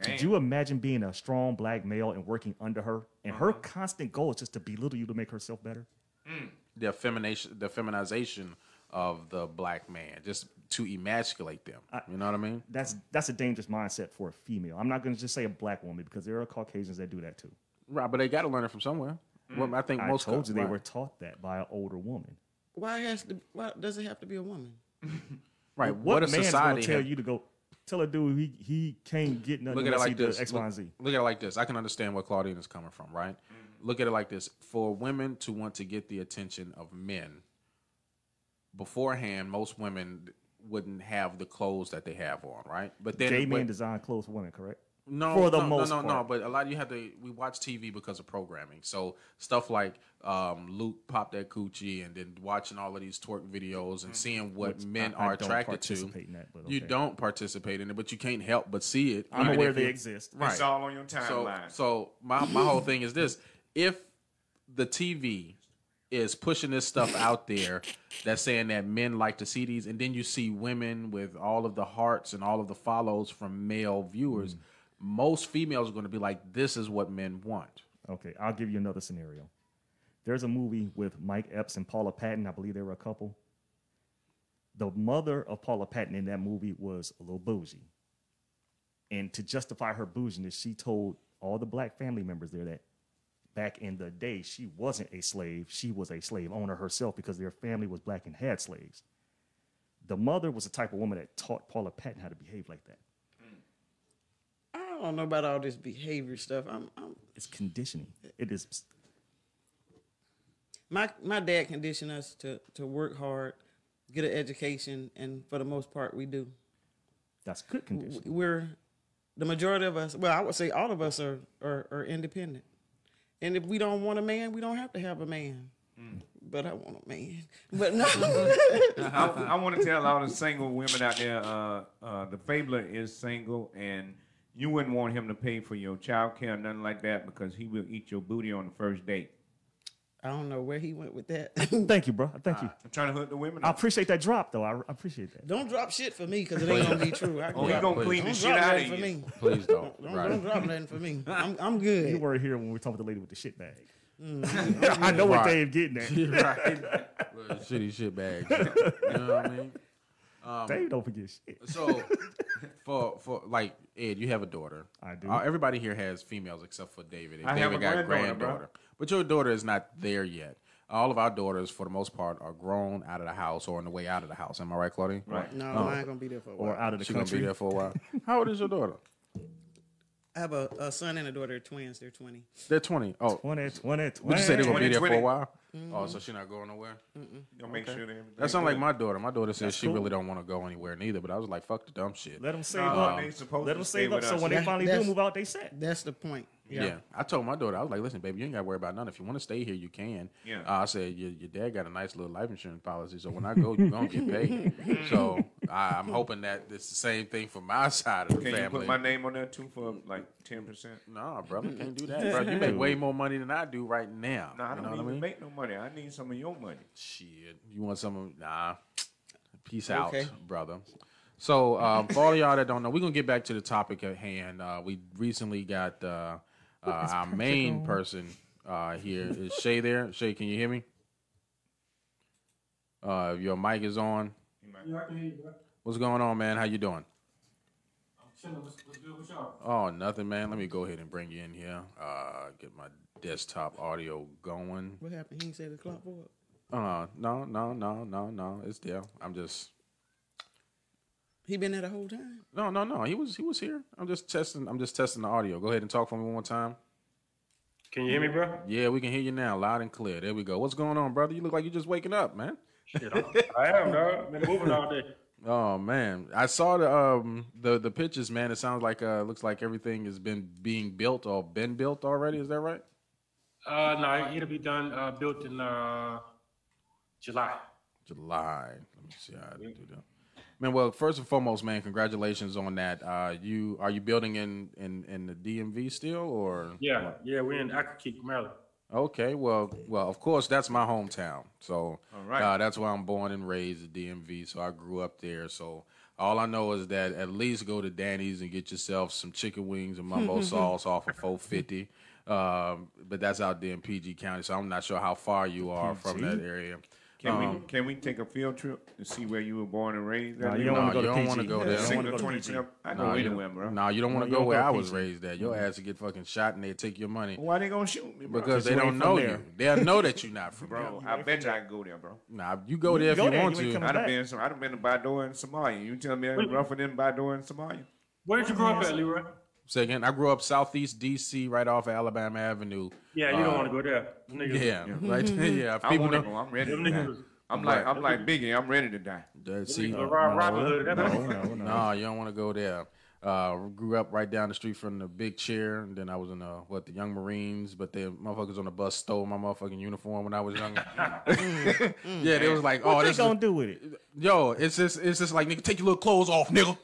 Damn. Could you imagine being a strong black male and working under her? And her constant goal is just to belittle you to make herself better? The feminization of the black man, just to emasculate them. You know what I mean? That's a dangerous mindset for a female. I'm not going to just say a black woman, because there are Caucasians that do that too. Right, but they got to learn it from somewhere. Well, I think I told you they were taught that by an older woman. Why does it have to be a woman? Right. What a man's society gonna tell you to go tell a dude he can't get nothing look at it unless like he does this. X, Y, and Z. Look at it like this. I can understand where Claudine is coming from, right? Look at it like this. For women to want to get the attention of men, beforehand, most women wouldn't have the clothes that they have on, right? But then Gay men design clothes for women, correct? No, for the no, most no, no, part. no. But a lot of we watch TV because of programming. So stuff like Luke pop that coochie, and then watching all of these twerk videos and seeing what Which men I are don't attracted to. participate in that, but You okay. don't participate in it, but you can't help but see it. I'm even aware if they you- exist. Right. It's all on your timeline. So my whole thing is this: if the TV is pushing this stuff out there that's saying that men like to see these, and then you see women with all of the hearts and all of the follows from male viewers, most females are going to be like, this is what men want. Okay, I'll give you another scenario. There's a movie with Mike Epps and Paula Patton. I believe they were a couple. The mother of Paula Patton in that movie was a little bougie. And to justify her bouginess, she told all the black family members there that back in the day, she wasn't a slave. She was a slave owner herself because their family was black and had slaves. The mother was the type of woman that taught Paula Patton how to behave like that. I don't know about all this behavior stuff. It's conditioning. It is. My dad conditioned us to work hard, get an education, and for the most part, we do. That's good conditioning. We're the majority of us. Well, I would say all of us are independent. And if we don't want a man, we don't have to have a man. But I want a man. But no. I want to tell all the single women out there, the Fabler is single, and you wouldn't want him to pay for your child care or nothing like that because he will eat your booty on the first date. I don't know where he went with that. Thank you, bro. Thank you. I'm trying to hook the women I up. appreciate that drop, though. I appreciate that. Don't drop shit for me because it ain't gonna be true. Oh, he gonna clean the shit out of for you. me. Please don't. Don't drop nothing for me. I'm good. You were here when we were talking about the lady with the shit bag. Mm-hmm. I know what Right. Dave getting at. Right. Little shitty shit bags. You know what I mean? Dave don't forget shit. So, for like Ed, you have a daughter. I do. Everybody here has females except for David. I have David a got granddaughter, granddaughter, but your daughter is not there yet. All of our daughters, for the most part, are grown, out of the house, or on the way out of the house. Am I right, Claudine? Right. No, mine gonna be there for a while. Or out of the She's gonna country. be there for a while. How old is your daughter? I have a son and a daughter. They're twins. They're 20. They're 20. Oh, 20. would you say they're gonna be there for a 20. while? Oh, so she's not going nowhere. You'll make sure that That sounds like my daughter. My daughter says That's she cool. really don't want to go anywhere neither. But I was like, fuck the dumb shit. Let them save No, up. they supposed Let to them stay save up with so us. when they finally do That's- move out, they set. That's the point. Yeah. I told my daughter, I was like, listen, baby, you ain't got to worry about nothing. If you want to stay here, you can. Yeah. I said, your dad got a nice little life insurance policy, so when I go, you're going to get paid. So I'm hoping that it's the same thing for my side of the Can you family. put my name on there too for like 10%? Nah, brother, can't do that. Bro, you make way more money than I do right now. No, I You don't know what even I mean? make no money. I need some of your money. Shit. You want some of, nah. Peace out, Okay. brother. So for all y'all that don't know, we're going to get back to the topic at hand. We recently got our main person here. Is Shay there? Shay, can you hear me? Your mic is on. Yeah, I can hear you, bro. What's going on, man? How you doing? I'm chilling. What's good with y'all? Oh, nothing, man. Let me go ahead and bring you in here. Get my desktop audio going. What happened? He ain't said the clock for it. No. It's there. I'm just. He been there the whole time. No. He was here. I'm just testing the audio. Go ahead and talk for me one more time. Can you hear me, bro? Yeah, we can hear you now, loud and clear. There we go. What's going on, brother? You look like you're just waking up, man. Shit, I am, dog. Been moving all day. Oh man, I saw the pictures, man. It sounds like looks like everything has been being built or been built already. Is that right? No, it'll be done, built in July. July. Let me see how I do that. Man, well, first and foremost, man, congratulations on that. Are you building in the DMV still, or? Yeah, we're in Accokeek, Maryland. Okay, well, of course, that's my hometown. So All right. that's where I'm born and raised, the DMV. So I grew up there. So all I know is that at least go to Danny's and get yourself some chicken wings and mumbo sauce off of $4.50. But that's out there in PG County, so I'm not sure how far you are from that area. Can we take a field trip to see where you were born and raised? No, you don't want to go there. Single 27. I go anywhere, bro. No, you don't want to go where I was raised at. Your ass will get fucking shot and they take your money. Why they gonna shoot me, bro? Because they don't know you. They'll know that you're not from bro. there. I bet you I can go there, bro. Nah, you go there if you want to. I'd have been to Bador in Somalia. You tell me I'm rougher than Bador in Somalia? Where did you grow up at, Leroy? Say again, I grew up southeast DC, right off of Alabama Avenue. Yeah, you don't want to go there. Yeah, right. Yeah, I want to go. I'm ready to die. I'm like Biggie. I'm ready to die. See, No, you don't want to go there. Grew up right down the street from the Big Chair, and then I was in the Young Marines, but the motherfuckers on the bus stole my motherfucking uniform when I was younger. Yeah, they was like, what they gonna do with it? Yo, it's just like, nigga, take your little clothes off, nigga.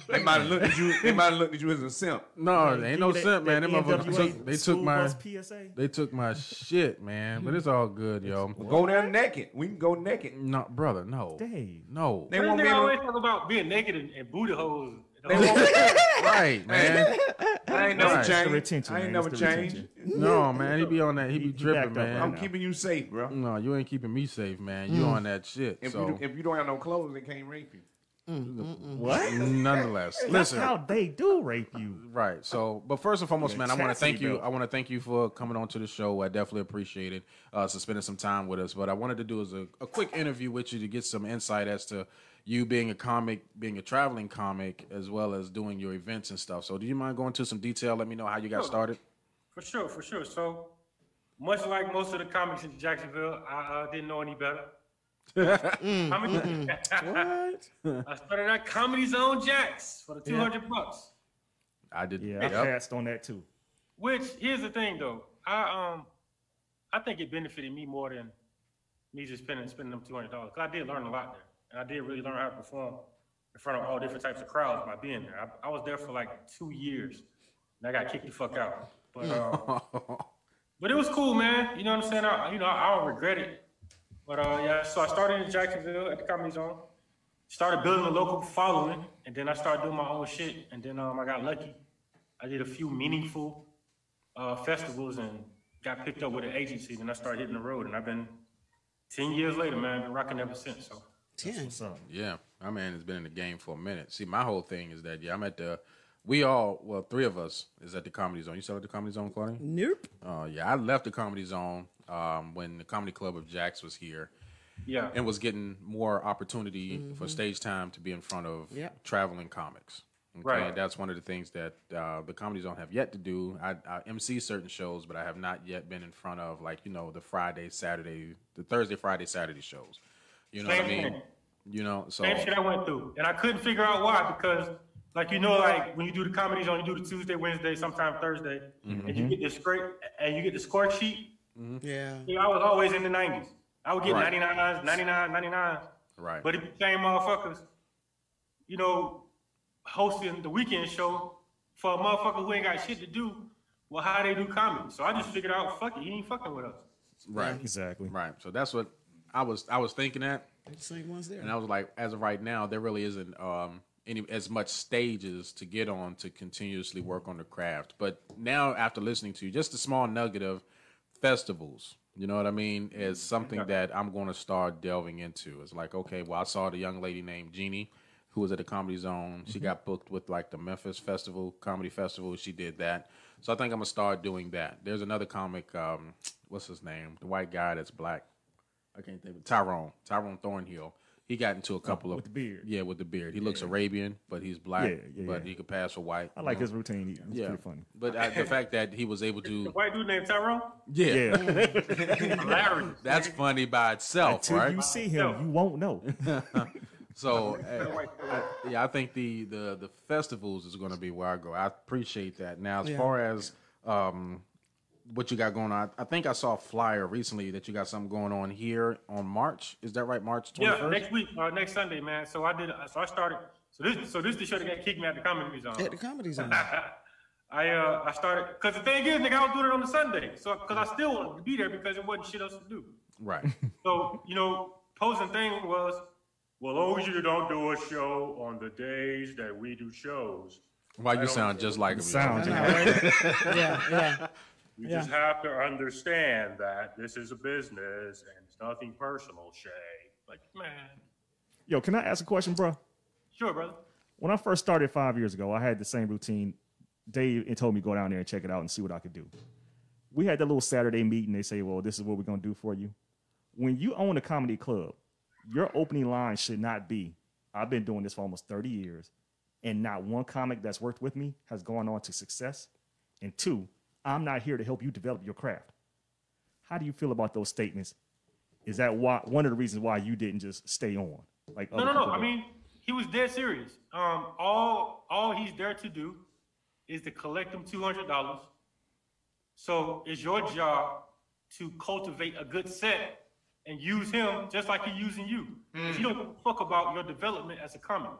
They might have looked at you. They might have looked at you as a simp. No, they ain't no simp, man. Them motherfuckers they took my shit, man. But it's all good, yo. Go there naked. We can go naked. No, brother, no. Dang. No. They won't be always talk about being naked and booty holes. Right, man. I ain't never changed. I ain't never changed. No, man. He be on that. He be tripping, man. I'm keeping you safe, bro. No, you ain't keeping me safe, man. You on that shit. If you don't have no clothes, they can't rape you. What? Nonetheless, That's listen. how they do rape you. Right. So, but first and foremost, man, I want to thank you. I want to thank you for coming on to the show. I definitely appreciate it. So spending some time with us. What I wanted to do is a quick interview with you to get some insight as to you being a comic, being a traveling comic, as well as doing your events and stuff. So do you mind going into some detail? Let me know how you got started. For sure. So much like most of the comics in Jacksonville, I didn't know any better. What? I started at Comedy Zone Jacks for the $200. I did. Yeah, I passed on that too. Which, here's the thing though, I think it benefited me more than me just spending them $200. Cause I did learn a lot there, and I did really learn how to perform in front of all different types of crowds by being there. I was there for like 2 years, and I got kicked the fuck out. But it was cool, man. You know what I'm saying? I don't regret it. But yeah, so I started in Jacksonville at the Comedy Zone. Started building a local following, and then I started doing my own shit. And then I got lucky. I did a few meaningful festivals and got picked up with an agency. Then I started hitting the road, and I've been 10 years later, man. I've been rocking ever since. So 10. Yeah, my man has been in the game for a minute. See, my whole thing is that I'm at the. Three of us is at the Comedy Zone. You still at the Comedy Zone, Claudia? Nope. Yeah, I left the Comedy Zone when the Comedy Club of Jacks was here. Yeah. And was getting more opportunity for stage time to be in front of traveling comics. Okay? Right. That's one of the things that the Comedy Zone have yet to do. I MC certain shows, but I have not yet been in front of, like, the Thursday, Friday, Saturday shows. You know what I mean? So same shit I went through. And I couldn't figure out why, because like when you do the Comedy Zone, you do the Tuesday, Wednesday, sometimes Thursday, and you get the score sheet. Yeah. I was always in the 90s. I would get 99s, 99s. Right. But it became motherfuckers, hosting the weekend show for a motherfucker who ain't got shit to do. Well, how they do comedy. So I just figured out, fuck it, he ain't fucking with us. Right. Exactly. Right. So that's what I was thinking that. The same ones there. And I was like, as of right now, there really isn't as much stages to get on to continuously work on the craft. But now, after listening to you, just a small nugget of festivals, you know what I mean, is something that I'm going to start delving into. It's like, okay, well, I saw the young lady named Jeannie who was at the Comedy Zone. She got booked with like the Memphis Comedy Festival. She did that. So I think I'm going to start doing that. There's another comic, what's his name? The white guy that's black. I can't think of it. Tyrone Thornhill. He got into a couple of with the beard. Yeah, with the beard. He looks Arabian, but he's black. But he could pass for white. I like his routine. It's pretty funny. But the fact that he was able to The white dude named Tyrone? Yeah. Hilarious. That's funny by itself, Until right? you see him, you won't know. So, I think the festivals is going to be where I go. I appreciate that. Now, as far as what you got going on, I think I saw a flyer recently that you got something going on here on March. Is that right? March 21st? Yeah, next week, next Sunday, man. So I started. So this is the show that got kicked me at the Comedy Zone. At the Comedy Zone. I started because the thing is, nigga, I was doing it on the Sunday. So because I still wanted to be there because there wasn't shit else to do. Right. So posing thing was, well, OG don't do a show on the days that we do shows. Why you sound just like him? Yeah. You just have to understand that this is a business and it's nothing personal, Shay. Like, man. Yo, can I ask a question, bro? Sure, brother. When I first started 5 years ago, I had the same routine. Dave told me go down there and check it out and see what I could do. We had that little Saturday meeting. They say, well, this is what we're going to do for you. When you own a comedy club, your opening line should not be, I've been doing this for almost 30 years, and not one comic that's worked with me has gone on to success. And 2, I'm not here to help you develop your craft. How do you feel about those statements? Is that one of the reasons why you didn't just stay on? Like No. I mean, he was dead serious. All he's there to do is to collect them $200. So it's your job to cultivate a good set and use him just like he's using you. He don't give a fuck about your development as a comic.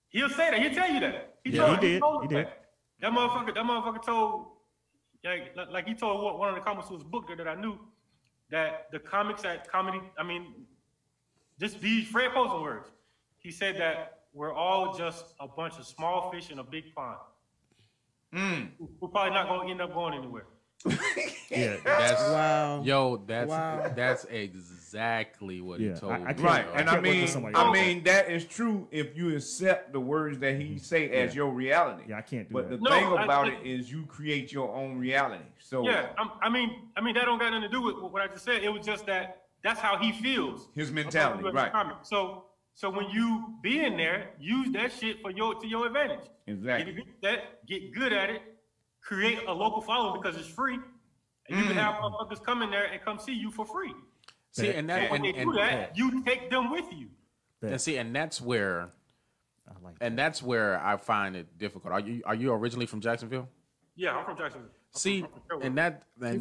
He'll say that. He'll tell you that. He did. That motherfucker told, like he told one of the comics who was booked there that I knew, that the comics at comedy, I mean, just these Fred Posen words. He said that we're all just a bunch of small fish in a big pond. We're probably not going to end up going anywhere. Yeah, that's wow. Yo, that's exactly what he told me. Right, and I mean that is true if you accept the words that he say as your reality. Yeah, I can't do but that. But the thing about it is you create your own reality. So yeah, I mean that don't got nothing to do with what I just said. It was just that's how he feels. His mentality, right? So when you be in there, use that shit to your advantage. Exactly. Get good at it. Create a local following because it's free, and you can have motherfuckers come in there and come see you for free. See, and when they do that, you take them with you. And see, and that's where, that's where I find it difficult. Are you originally from Jacksonville? Yeah, I'm from Jacksonville.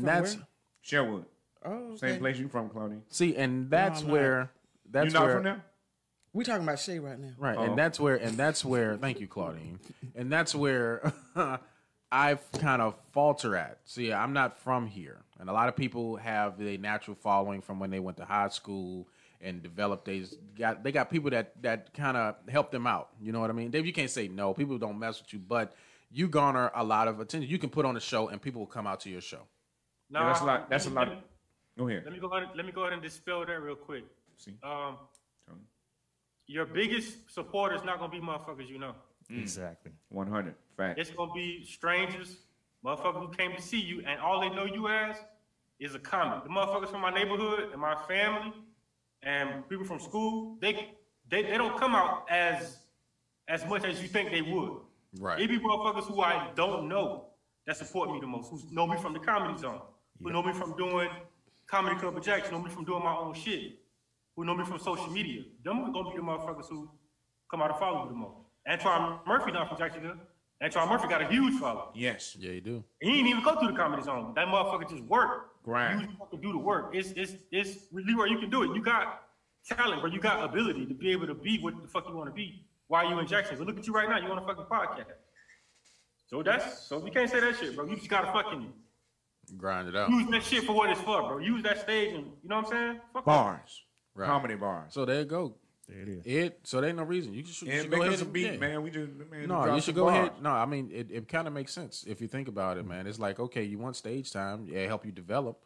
That's Sherwood. Oh, okay. Same place you from, Claudine. See, and that's where you're not from there. We talking about Shay right now, right? And that's where. Thank you, Claudine. And that's where I've kind of falter at. See, I'm not from here, and a lot of people have a natural following from when they went to high school and developed. They got people that kind of help them out. You know what I mean? Dave, you can't say no. People don't mess with you, but you garner a lot of attention. You can put on a show, and people will come out to your show. No, yeah, that's a lot. Go ahead. Let me go ahead and dispel that real quick. See. Your biggest supporter is not gonna be motherfuckers you know. Exactly. 100. Fact. It's gonna be strangers, motherfuckers who came to see you, and all they know you as is a comic. The motherfuckers from my neighborhood and my family and people from school, they don't come out as much as you think they would. Right. It be motherfuckers who I don't know that support me the most, who know me from the comedy zone, who know me from doing Comedy Club of Jackson, know me from doing my own shit, who know me from social media. Them are gonna be the motherfuckers who come out and follow me the most. Antoine Murphy not from Jacksonville. Antoine Murphy got a huge following. Yes. Yeah, you do. He didn't even go through the comedy zone. That motherfucker just worked. Grind. You fucking do the work. It's Leroy, you can do it. You got talent, bro. You got ability to be able to be what the fuck you want to be while you in Jacksonville. Look at you right now. You on a fucking podcast. So you can't say that shit, bro. You just gotta fucking grind it out. Use that shit for what it's for, bro. Use that stage and you know what I'm saying? Fuck bars. Right. Comedy bars. So there you go. There it is. So there ain't no reason. You should make go us ahead a and beat, man. We just no. You should go ahead. No, I mean it kind of makes sense if you think about it, man. It's like okay, you want stage time, yeah, help you develop.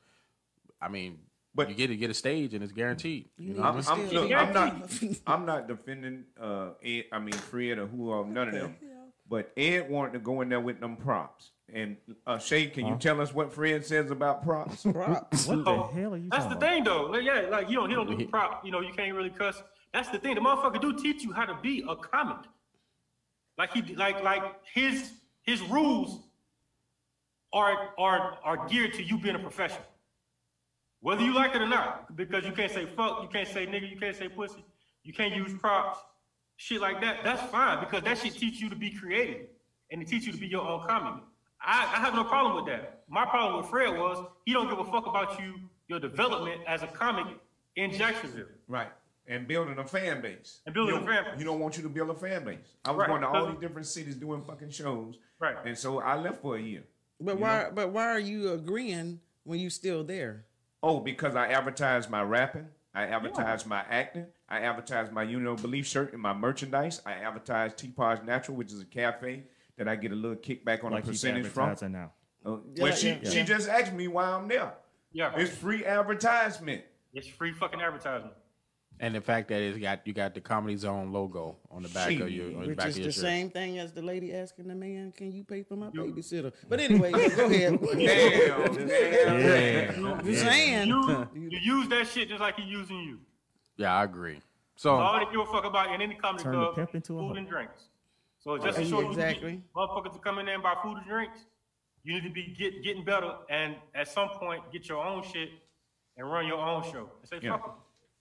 I mean, but you get a stage and it's guaranteed. You know I'm not defending Ed, I mean Fred or who none of them. But Ed wanted to go in there with them props. And Shay, can you tell us what Fred says about props? Props. What the hell are you That's the thing, though. Like, yeah, like he don't do prop. You know, you can't really cuss. That's the thing. The motherfucker do teach you how to be a comic. Like his rules are geared to you being a professional, whether you like it or not. Because you can't say fuck, you can't say nigga, you can't say pussy, you can't use props, shit like that. That's fine because that shit teach you to be creative and to teach you to be your own comic. I have no problem with that. My problem with Fred was he don't give a fuck about your development as a comic in Jacksonville. Right. And building a fan base. And building a fan base. He don't want you to build a fan base. I was going to all these different cities doing fucking shows. Right. And so I left for a year. But why are you agreeing when you still there? Oh, because I advertise my rapping. I advertise my acting. I advertise my Belief shirt and my merchandise. I advertise Teapot's Natural, which is a cafe that I get a little kickback on a percentage from. Now. She just asked me why I'm there. Yeah. It's free advertisement. It's free fucking advertisement. And the fact that you got the Comedy Zone logo on the back of your Which back is of your the shirt. same thing as the lady asking the man, "Can you pay for my babysitter?" But anyway, go ahead. Damn. You're saying you use that shit just like he using you. Yeah, I agree. So all they give a fuck about in any comedy Turn the club, pimp into a food hoe. and drinks. So just to show you exactly. motherfuckers to come in there and buy food and drinks, you need to be getting better and at some point get your own shit and run your own show. And say fuck them.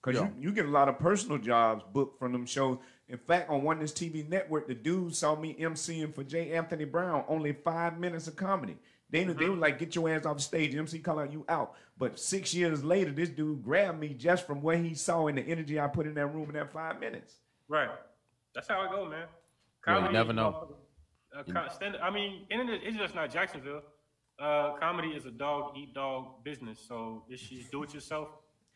Because you get a lot of personal jobs booked from them shows. In fact, on one of this TV network, the dude saw me emceeing for J. Anthony Brown, only 5 minutes of comedy. They were like, get your ass off the stage. MC call out, you out. But 6 years later, this dude grabbed me just from what he saw and the energy I put in that room in that 5 minutes. Right. That's how it go, man. Yeah, you never know. I mean, internet is just not Jacksonville. Comedy is a dog-eat-dog business. So this shit, do it yourself.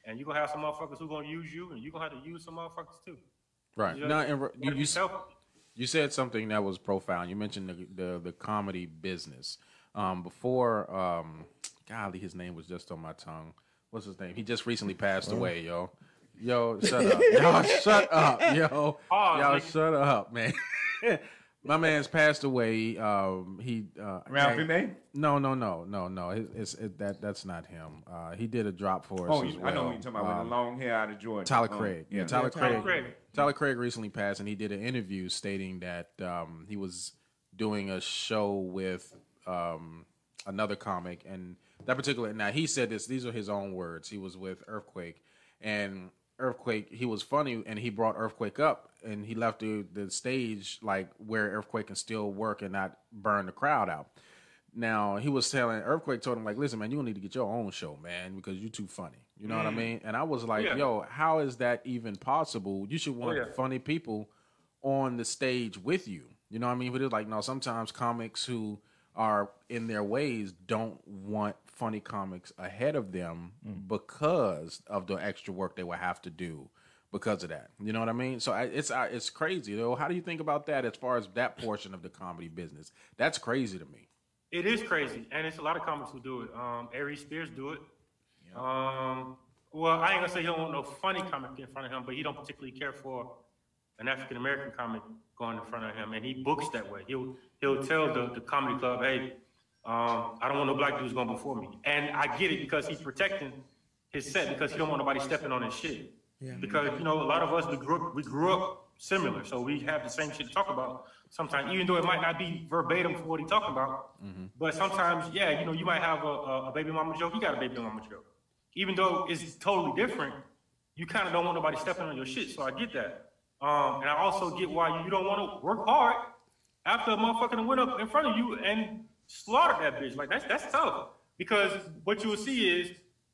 And you're going to have some motherfuckers who going to use you, and you're going to have to use some motherfuckers too. Right. You said something that was profound. You mentioned the comedy business. Before, golly, his name was just on my tongue. What's his name? He just recently passed away, yo. Yo, shut up. Y'all shut up, yo. Y'all shut up, man. My man's passed away. Ralphie May? No. That's not him. He did a drop for us. As well. I know who you're talking about with the long hair out of Georgia. Tyler Craig. Yeah, Tyler Craig recently passed, and he did an interview stating that he was doing a show with another comic, and that particular. Now he said this. These are his own words. He was with Earthquake, and Earthquake, he was funny, and he brought Earthquake up, and he left the stage like where Earthquake can still work and not burn the crowd out. Now he was telling Earthquake, told him like, listen, man, you need to get your own show, man, because you're too funny. You know what I mean? And I was like, yo, how is that even possible? You should want funny people on the stage with you. You know what I mean? But it's like, no, sometimes comics who are in their ways don't want funny comics ahead of them because of the extra work they will have to do because of that. You know what I mean? So it's crazy, though. How do you think about that as far as that portion of the comedy business? That's crazy to me. It is crazy, and it's a lot of comics who do it. Aries Spears do it. Well, I ain't gonna say he don't want no funny comic in front of him, but he don't particularly care for an African American comic going in front of him, and he books that way. He'll tell the comedy club, hey, I don't want no black dudes going before me. And I get it because he's protecting his set because he don't want nobody stepping on his shit. Yeah. Because, you know, a lot of us, we grew up similar, so we have the same shit to talk about sometimes, even though it might not be verbatim for what he's talking about. But sometimes, yeah, you know, you might have a baby mama joke, he got a baby mama joke. Even though it's totally different, you kind of don't want nobody stepping on your shit, so I get that. And I also get why you don't want to work hard after a motherfucker went up in front of you and slaughtered that bitch. Like, that's tough. Because what you will see is,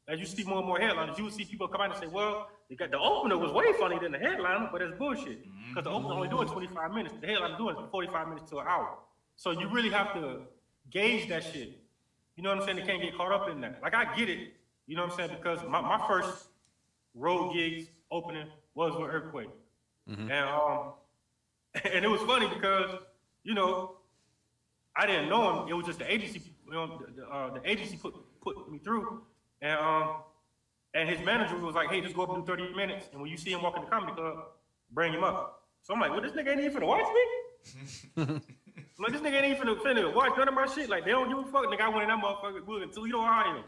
as you see more and more headliners, you will see people come out and say, well, the opener was way funnier than the headliner, but that's bullshit. Because the opener only doing 25 minutes. The headliner doing 45 minutes to an hour. So you really have to gauge that shit. You know what I'm saying? They can't get caught up in that. Like, I get it. You know what I'm saying? Because my first road gigs opening was with Earthquake. And it was funny because, you know, I didn't know him. It was just the agency, you know, the agency put me through. And his manager was like, hey, just go up and do 30 minutes. And when you see him walk in the comedy club, bring him up. So I'm like, well, this nigga ain't even finna watch me? I'm like, this nigga ain't even finna watch none of my shit. Like, they don't give a fuck. Nigga, I went in that motherfucker until you know how I am.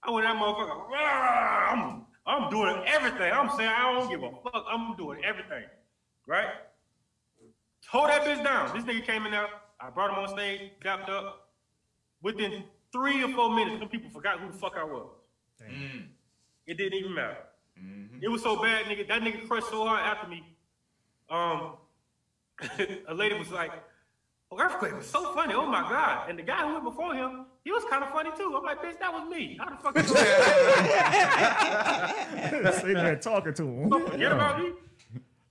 I went in that motherfucker, I'm doing everything. I'm saying I don't give a fuck. I'm doing everything. Right? Hold that bitch down. This nigga came in there. I brought him on stage, gapped up. Within 3 or 4 minutes, them people forgot who the fuck I was. It didn't even matter. It was so bad, nigga. That nigga crushed so hard after me. A lady was like, oh, Earthquake was so funny. Oh my God. And the guy who went before him, he was kind of funny too. I'm like, bitch, that was me. How the fuck is that? Sitting there talking to him. Don't forget about me.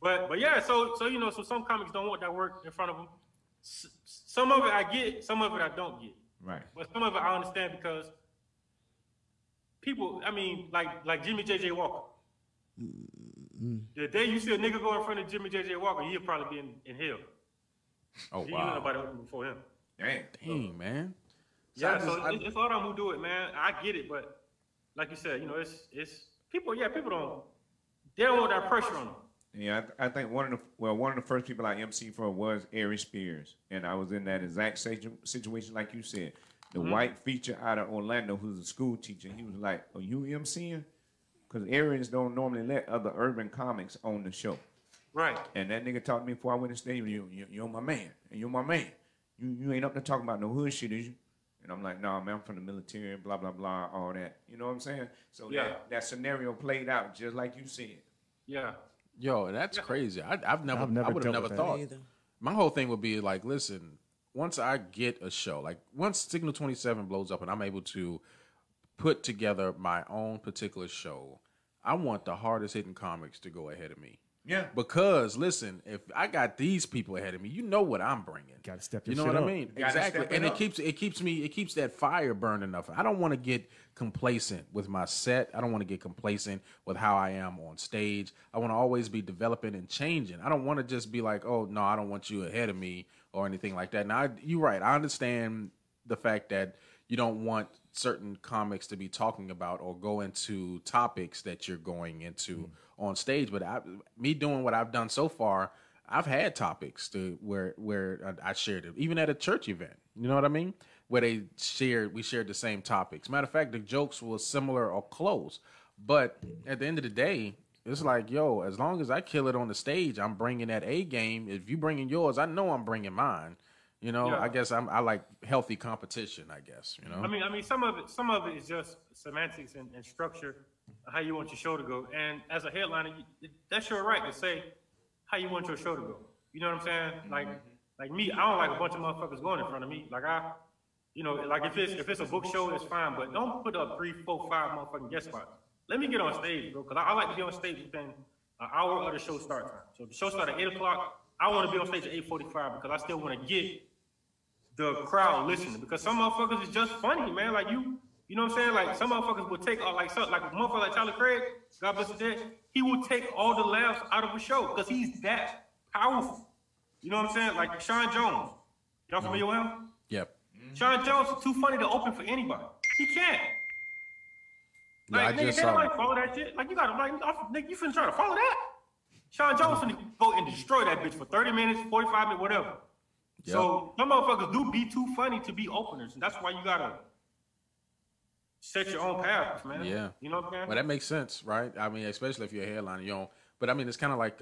But yeah, so you know, so some comics don't want that work in front of them. Some of it I get, some of it I don't get. Right. But some of it I understand because people, I mean, like Jimmy J.J. Walker. The day you see a nigga go in front of Jimmy J.J. Walker, he'll probably be in hell. Oh, You wow. know nobody open before him. Dang, man. Yeah, so it's a lot of them who do it, man. I get it, but like you said, you know, it's people. Yeah, people they don't want that pressure on them. Yeah, I think one of the first people I MC for was Ari Spears, and I was in that exact situation like you said. The white feature out of Orlando, who's a school teacher, he was like, "Are you MCing?" Because Aryans don't normally let other urban comics on the show. Right. And that nigga talked to me before I went to stage. You're my man, and you're my man. You ain't up there talking about no hood shit, is you? And I'm like, nah, man, I'm from the military, blah, blah, blah, all that. You know what I'm saying? So yeah. that scenario played out just like you said. Yeah. Yo, that's crazy. I would have never thought. My whole thing would be like, listen, once I get a show, like once Signal 27 blows up and I'm able to put together my own particular show, I want the hardest hitting comics to go ahead of me. Yeah. Because listen, if I got these people ahead of me, you know what I'm bringing. Got to step your You know shit what up. I mean? Gotta Exactly. step it And up. it keeps that fire burning up. I don't want to get complacent with my set. I don't want to get complacent with how I am on stage. I want to always be developing and changing. I don't want to just be like, oh no, I don't want you ahead of me or anything like that. Now you're right. I understand the fact that you don't want certain comics to be talking about or go into topics that you're going into on stage. But me doing what I've done so far, I've had topics to where I shared it, even at a church event. You know what I mean? Where we shared the same topics. Matter of fact, the jokes were similar or close. But at the end of the day, it's like, yo, as long as I kill it on the stage, I'm bringing that A game. If you bringing yours, I know I'm bringing mine. You know, Yeah. I guess I like healthy competition, I guess, you know? I mean, some of it is just semantics and structure, how you want your show to go. And as a headliner, that's your right to say how you want your show to go. You know what I'm saying? Like me, I don't like a bunch of motherfuckers going in front of me. Like like if it's a book show, it's fine, but don't put up 3, 4, 5 motherfucking guest spots. Let me get on stage, bro, because I like to be on stage within an hour of the show start time. So if the show starts at 8 o'clock, I want to be on stage at 8:45 because I still want to get the crowd listening, because some motherfuckers is just funny, man. Like you know what I'm saying? Like some motherfuckers will take like a motherfucker like Tyler Craig, God bless his dead, he will take all the laughs out of a show because he's that powerful. You know what I'm saying? Like Sean Jones. Y'all familiar with him? Yep. Sean Jones is too funny to open for anybody. He can't. Like, I nigga, just they saw don't follow that shit. Like you gotta nigga, you finna try to follow that? Sean Jones finna go and destroy that bitch for 30 minutes, 45 minutes, whatever. Yep. So some motherfuckers do be too funny to be openers, and that's why you gotta set your own path, man. Yeah. You know what I'm saying? Well, that makes sense, right? I mean, especially if you're a headliner, you don't. But I mean, it's kind of like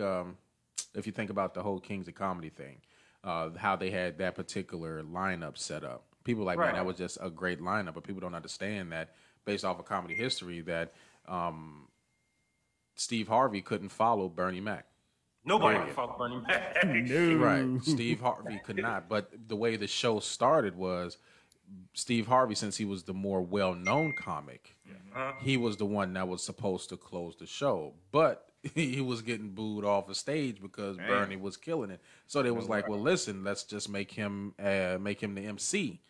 if you think about the whole Kings of Comedy thing, how they had that particular lineup set up. People like, man, that was just a great lineup, but people don't understand that based off of comedy history that Steve Harvey couldn't follow Bernie Mac. Nobody can follow Bernie Mac. No. Right. Steve Harvey could not. But the way the show started was Steve Harvey, since he was the more well-known comic, he was the one that was supposed to close the show. But he was getting booed off the stage because Bernie was killing it. So they was like, well, listen, let's just make him the MC.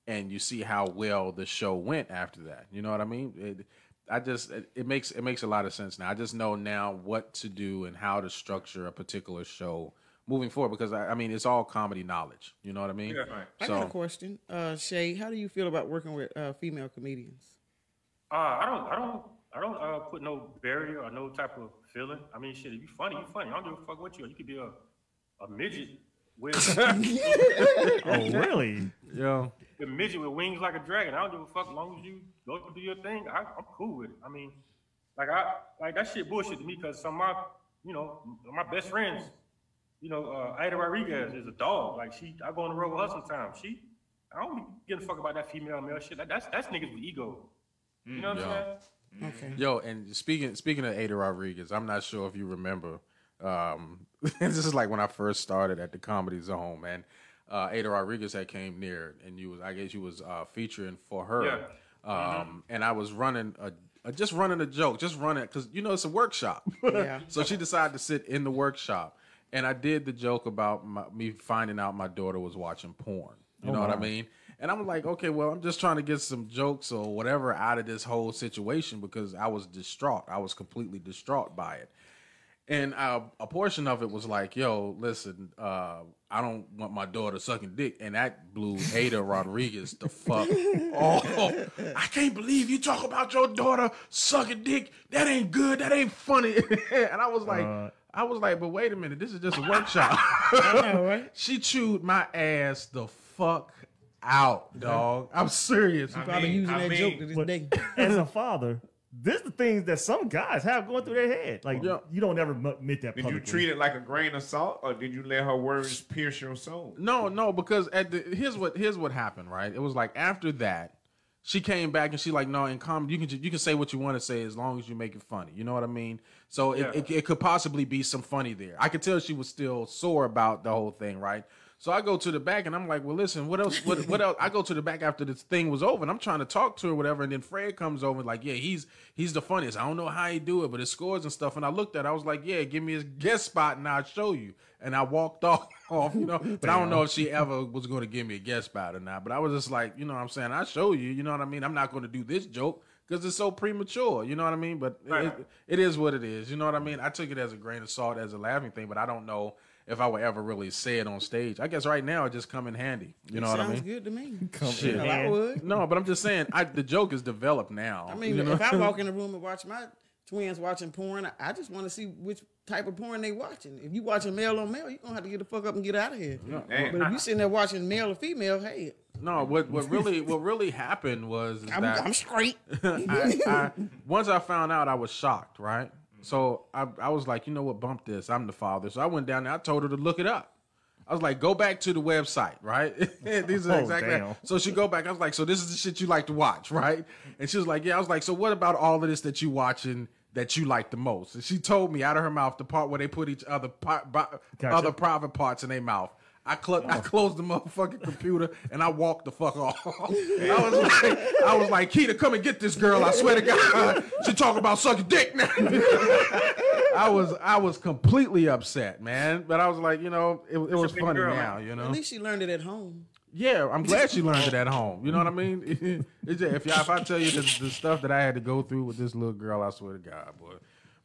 And you see how well the show went after that. You know what I mean? It makes a lot of sense now. I just know now what to do and how to structure a particular show moving forward, because I mean it's all comedy knowledge. You know what I mean? Yeah, right. I got a question, Shay. How do you feel about working with female comedians? I don't put no barrier or no type of feeling. I mean, shit, if you funny, you funny. I don't give a fuck what you are. You could be a midget with Oh, really? Yeah. A midget with wings like a dragon. I don't give a fuck as long as you go do your thing. I'm cool with it. I mean, like that shit bullshit to me, because some of my best friends, Ada Rodriguez is a dog. Like I go on the road with her sometimes. I don't give a fuck about that female male shit. That's niggas with ego. You know what I'm saying? Okay. Yo, and speaking of Ada Rodriguez, I'm not sure if you remember. This is like when I first started at the Comedy Zone, man. Ada Rodriguez had came near, and you was featuring for her. Yeah. And I was running a joke, because it's a workshop. Yeah. So she decided to sit in the workshop, and I did the joke about me finding out my daughter was watching porn. You know what I mean? And I'm like, okay, well, I'm just trying to get some jokes or whatever out of this whole situation, because I was distraught. I was completely distraught by it. And a portion of it was like, yo, listen, I don't want my daughter sucking dick. And that blew Ada Rodriguez the fuck off. I can't believe you talk about your daughter sucking dick. That ain't good. That ain't funny. And I was like, but wait a minute. This is just a workshop. I know, right? She chewed my ass the fuck out, dog. I'm serious. I'm probably using that joke to this day. As a father, this is the things that some guys have going through their head. Like, you don't ever admit that Did publicly. you treat it like a grain of salt, or did you let her words pierce your soul? No, because here's what happened, right? It was like after that, she came back and she like, no, in comedy you can say what you want to say as long as you make it funny. You know what I mean? So it could possibly be some funny there. I could tell she was still sore about the whole thing, right? So I go to the back and I'm like, well, listen, what else? What else? I go to the back after this thing was over and I'm trying to talk to her, or whatever. And then Fred comes over and like, yeah, he's the funniest. I don't know how he do it, but his scores and stuff. And I looked at it, I was like, yeah, give me his guest spot and I'll show you. And I walked off, you know. But I don't know if she ever was going to give me a guest spot or not. But I was just like, you know what I'm saying? I'll show you, you know what I mean? I'm not going to do this joke because it's so premature, you know what I mean? But it is what it is, you know what I mean? I took it as a grain of salt, as a laughing thing, but I don't know if I would ever really say it on stage. I guess right now it just come in handy. You know what I mean? Sounds good to me. Shit. Well, I would. No, but I'm just saying, the joke is developed now. I mean, you know? if I walk in the room and watch my twins watching porn, I just want to see which type of porn they watching. If you watching male on male, you're going to have to get the fuck up and get out of here. Yeah. But if you sitting there watching male or female, hey. No, what really happened was I'm straight. Once I found out, I was shocked, right? So I was like, you know what, bump this. I'm the father. So I went down there. I told her to look it up. I was like, go back to the website, right? These are exactly. So she go back. I was like, so this is the shit you like to watch, right? And she was like, yeah. I was like, so what about all of this that you watching that you like the most? And she told me out of her mouth the part where they put each other other private parts in their mouth. I closed the motherfucking computer and I walked the fuck off. I was like, Keita, come and get this girl. I swear to God, she talking about sucking dick now. I was completely upset, man. But I was like, you know, it was funny girl, now, you know. At least she learned it at home. Yeah, I'm glad she learned it at home. You know what I mean? If I tell you the stuff that I had to go through with this little girl, I swear to God, boy.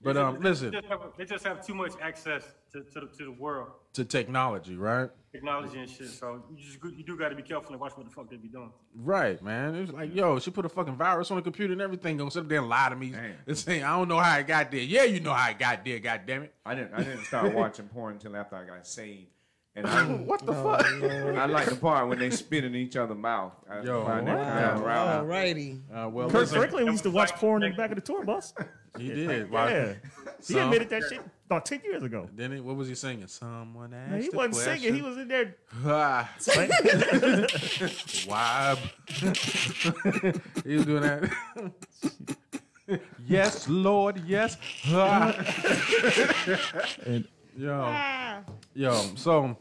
But listen, they just have too much access to the world, to technology, right? Technology and shit. So you do got to be careful and watch what the fuck they be doing. Right, man. It was like, yo, she put a fucking virus on the computer and everything. Gonna sit there and lie to me and say, I don't know how it got there. Yeah, you know how it got there. God damn it. I didn't start watching porn until after I got saved. And what the fuck? I like the part when they spit in each other's mouth. Alrighty. Well, Kirk Franklin used to watch porn in the back of the tour bus. He did. Yeah. He admitted that shit about 10 years ago. Then what was he singing? Someone asked. No, he wasn't singing. He was in there. Why? He was doing that. Yes, Lord. Yes. And, Yo, so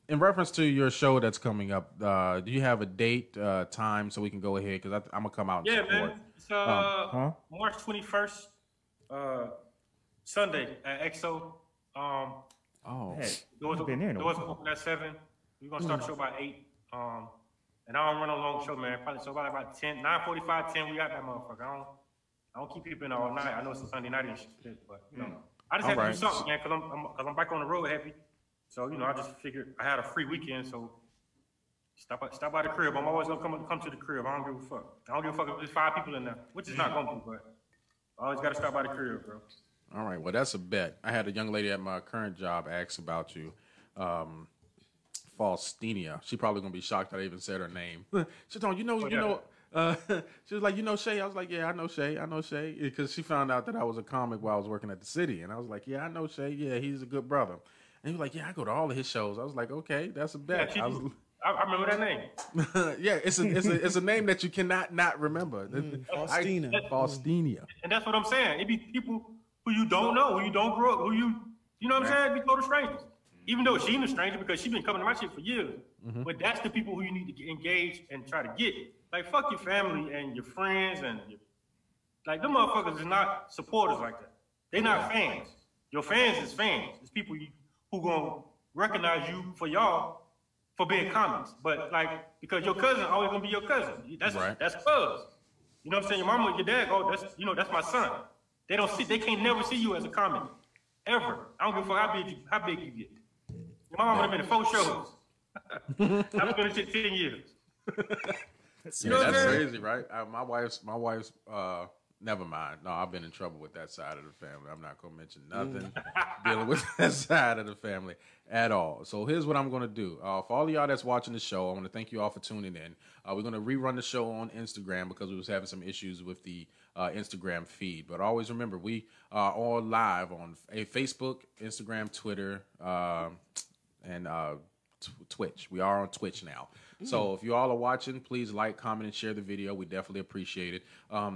in reference to your show that's coming up, do you have a date, time, so we can go ahead? Because I'm gonna come out and support. Man. It's March 21st, Sunday at EXO. Doors open at 7. We're gonna start the show by 8. And I don't run a long show, man. Probably so about 10, 9:45, 10. We got that motherfucker. I don't keep people in all night. I know it's a Sunday night and shit, but you know. I just had to do something, man, because I'm back on the road heavy. So, you know, I just figured I had a free weekend, so stop by the crib. I'm always going to come to the crib. I don't give a fuck. I don't give a fuck if there's 5 people in there, which is not going to be, but I always got to stop by the crib, bro. All right, well, that's a bet. I had a young lady at my current job ask about you. Faustina. She probably going to be shocked that I even said her name. She told me, she was like, you know Shay? I was like, yeah, I know Shay. Because she found out that I was a comic while I was working at the city. And I was like, yeah, I know Shay. Yeah, he's a good brother. And he was like, yeah, I go to all of his shows. I was like, okay, that's a bet. Yeah, I remember that name. Yeah, it's a name that you cannot not remember. Faustina. Faustina. And that's what I'm saying. It be people who you don't know, who you don't grow up, you know what I'm saying? Be total strangers. Even though she's a stranger because she's been coming to my shit for years. Mm-hmm. But that's the people who you need to engage and try to get. Like, fuck your family and your friends and like, them motherfuckers is not supporters like that. They not fans. Your fans is fans. It's people who gonna recognize you for y'all for being comics. But like, because your cousin always gonna be your cousin. That's cuz. You know what I'm saying? Your mama, your dad, that's my son. They can't never see you as a comic. ever. I don't give a fuck how big you get. My mom would have been in 4 shows. I've been in shit 10 years. You know that's crazy, right? My wife's. Never mind. No, I've been in trouble with that side of the family. I'm not gonna mention nothing dealing with that side of the family at all. So here's what I'm gonna do. For all of y'all that's watching the show, I want to thank you all for tuning in. We're gonna rerun the show on Instagram because we was having some issues with the Instagram feed. But always remember, we are all live on Facebook, Instagram, Twitter, and Twitch. We are on Twitch now. So if you all are watching, please like, comment, and share the video. We definitely appreciate it.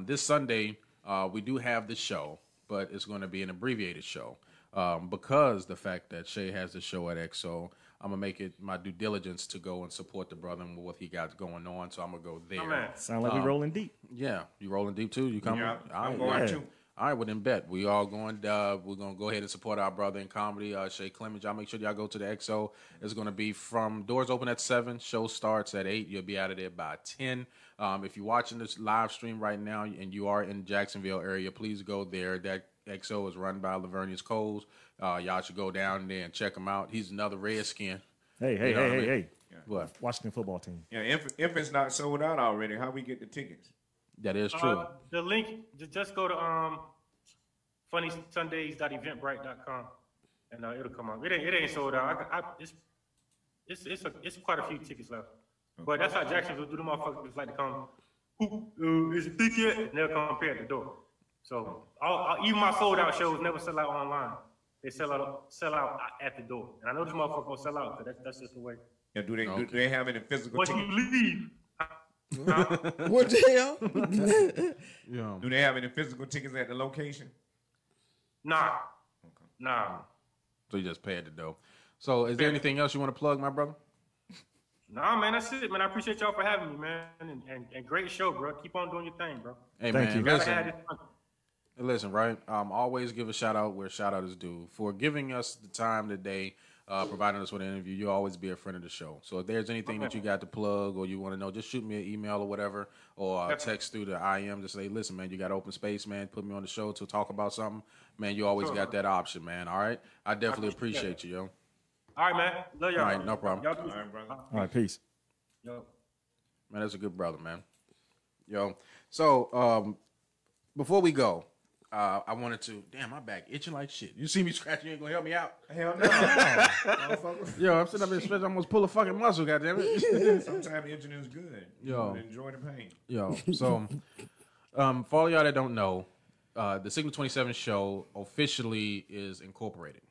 This Sunday, we do have the show, but it's going to be an abbreviated show because the fact that Shay has the show at XO. I'm going to make it my due diligence to go and support the brother and what he got going on. So I'm going to go there. Sound like we rolling deep. Yeah. You rolling deep too? You coming? Yeah, I'm going too. All right, well then bet. We all going, we're going to go ahead and support our brother in comedy, Shay Clemons. Y'all make sure y'all go to the XO. It's going to be from, doors open at 7, show starts at 8. You'll be out of there by 10. If you're watching this live stream right now and you are in Jacksonville area, please go there. That XO is run by Lavernius Coles. Y'all should go down there and check him out. He's another Redskin. Hey. Yeah. What? Washington football team. Yeah, if it's not sold out already, how we get the tickets? That is true. The link, just go to funnysundays.eventbrite.com and it'll come out. It ain't sold out. It's quite a few tickets left. But that's how Jacksonville do. The motherfuckers like to come. Is it ticket yet? And they'll come up here at the door. So even my sold out shows never sell out online. They sell out at the door. And I know this motherfucker gonna sell out because that's just the way. Yeah, do they have any physical Once tickets? you leave. What the hell? Yeah. Do they have any physical tickets at the location? Nah. So you just pay at the door. So is there anything else you want to plug, my brother? Nah, man, that's it, man. I appreciate y'all for having me, man. And great show, bro. Keep on doing your thing, bro. Hey, Thank man, you. listen, right? Always give a shout out where shout out is due. For giving us the time today, providing us with an interview, you'll always be a friend of the show. So if there's anything that you got to plug or you want to know, just shoot me an email or whatever, or text through the IM to say, listen, man, you got open space, man. Put me on the show to talk about something. Man, you always got that option, man. All right? I definitely appreciate you, yo. All right, man. Love y'all. All right, no problem. Y'all All right, brother. All right, peace. Yo. Man, that's a good brother, man. Yo. So, before we go, I wanted to. Damn, my back itching like shit. You see me scratching? You ain't gonna help me out? Hell no. Yo, I'm sitting up here stretching. I almost pull a fucking muscle. Goddamn it. Sometimes itching is good. Yo. Enjoy the pain. Yo. So, for all y'all that don't know, the Signal 27 show officially is incorporated.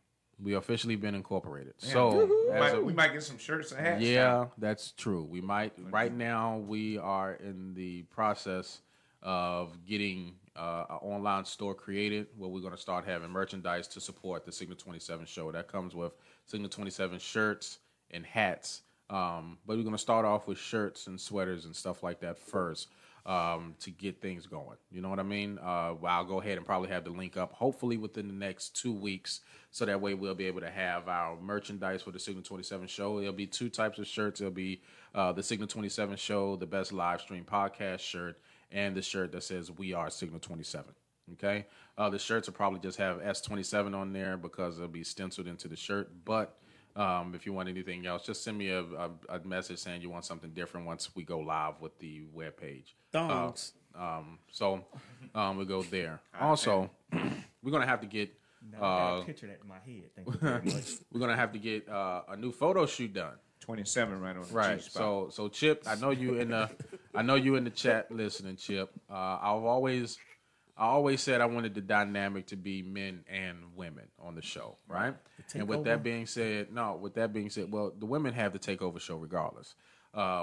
We officially been incorporated. Man, So we might get some shirts and hats. Yeah, that's true. We might. Right now, we are in the process of getting an online store created where we're going to start having merchandise to support the Signal 27 show. That comes with Signal 27 shirts and hats. But we're going to start off with shirts and sweaters and stuff like that first to get things going. You know what I mean? I'll go ahead and probably have the link up hopefully within the next 2 weeks. So that way we'll be able to have our merchandise for the Signal 27 show. It'll be 2 types of shirts. It'll be the Signal 27 show, the best live stream podcast shirt, and the shirt that says we are Signal 27. Okay? The shirts will probably just have S27 on there because it'll be stenciled into the shirt. But if you want anything else, just send me a message saying you want something different once we go live with the webpage. Thongs. So we'll go there. Also, we're going to have to get Now I got a picture that in my head. Thank you very much. we're gonna have to get a new photo shoot done. 27 right on the right. G-spot. So Chip, I know you in the chat listening, Chip. I always said I wanted the dynamic to be men and women on the show, right? And with that being said, well, the women have the takeover show regardless.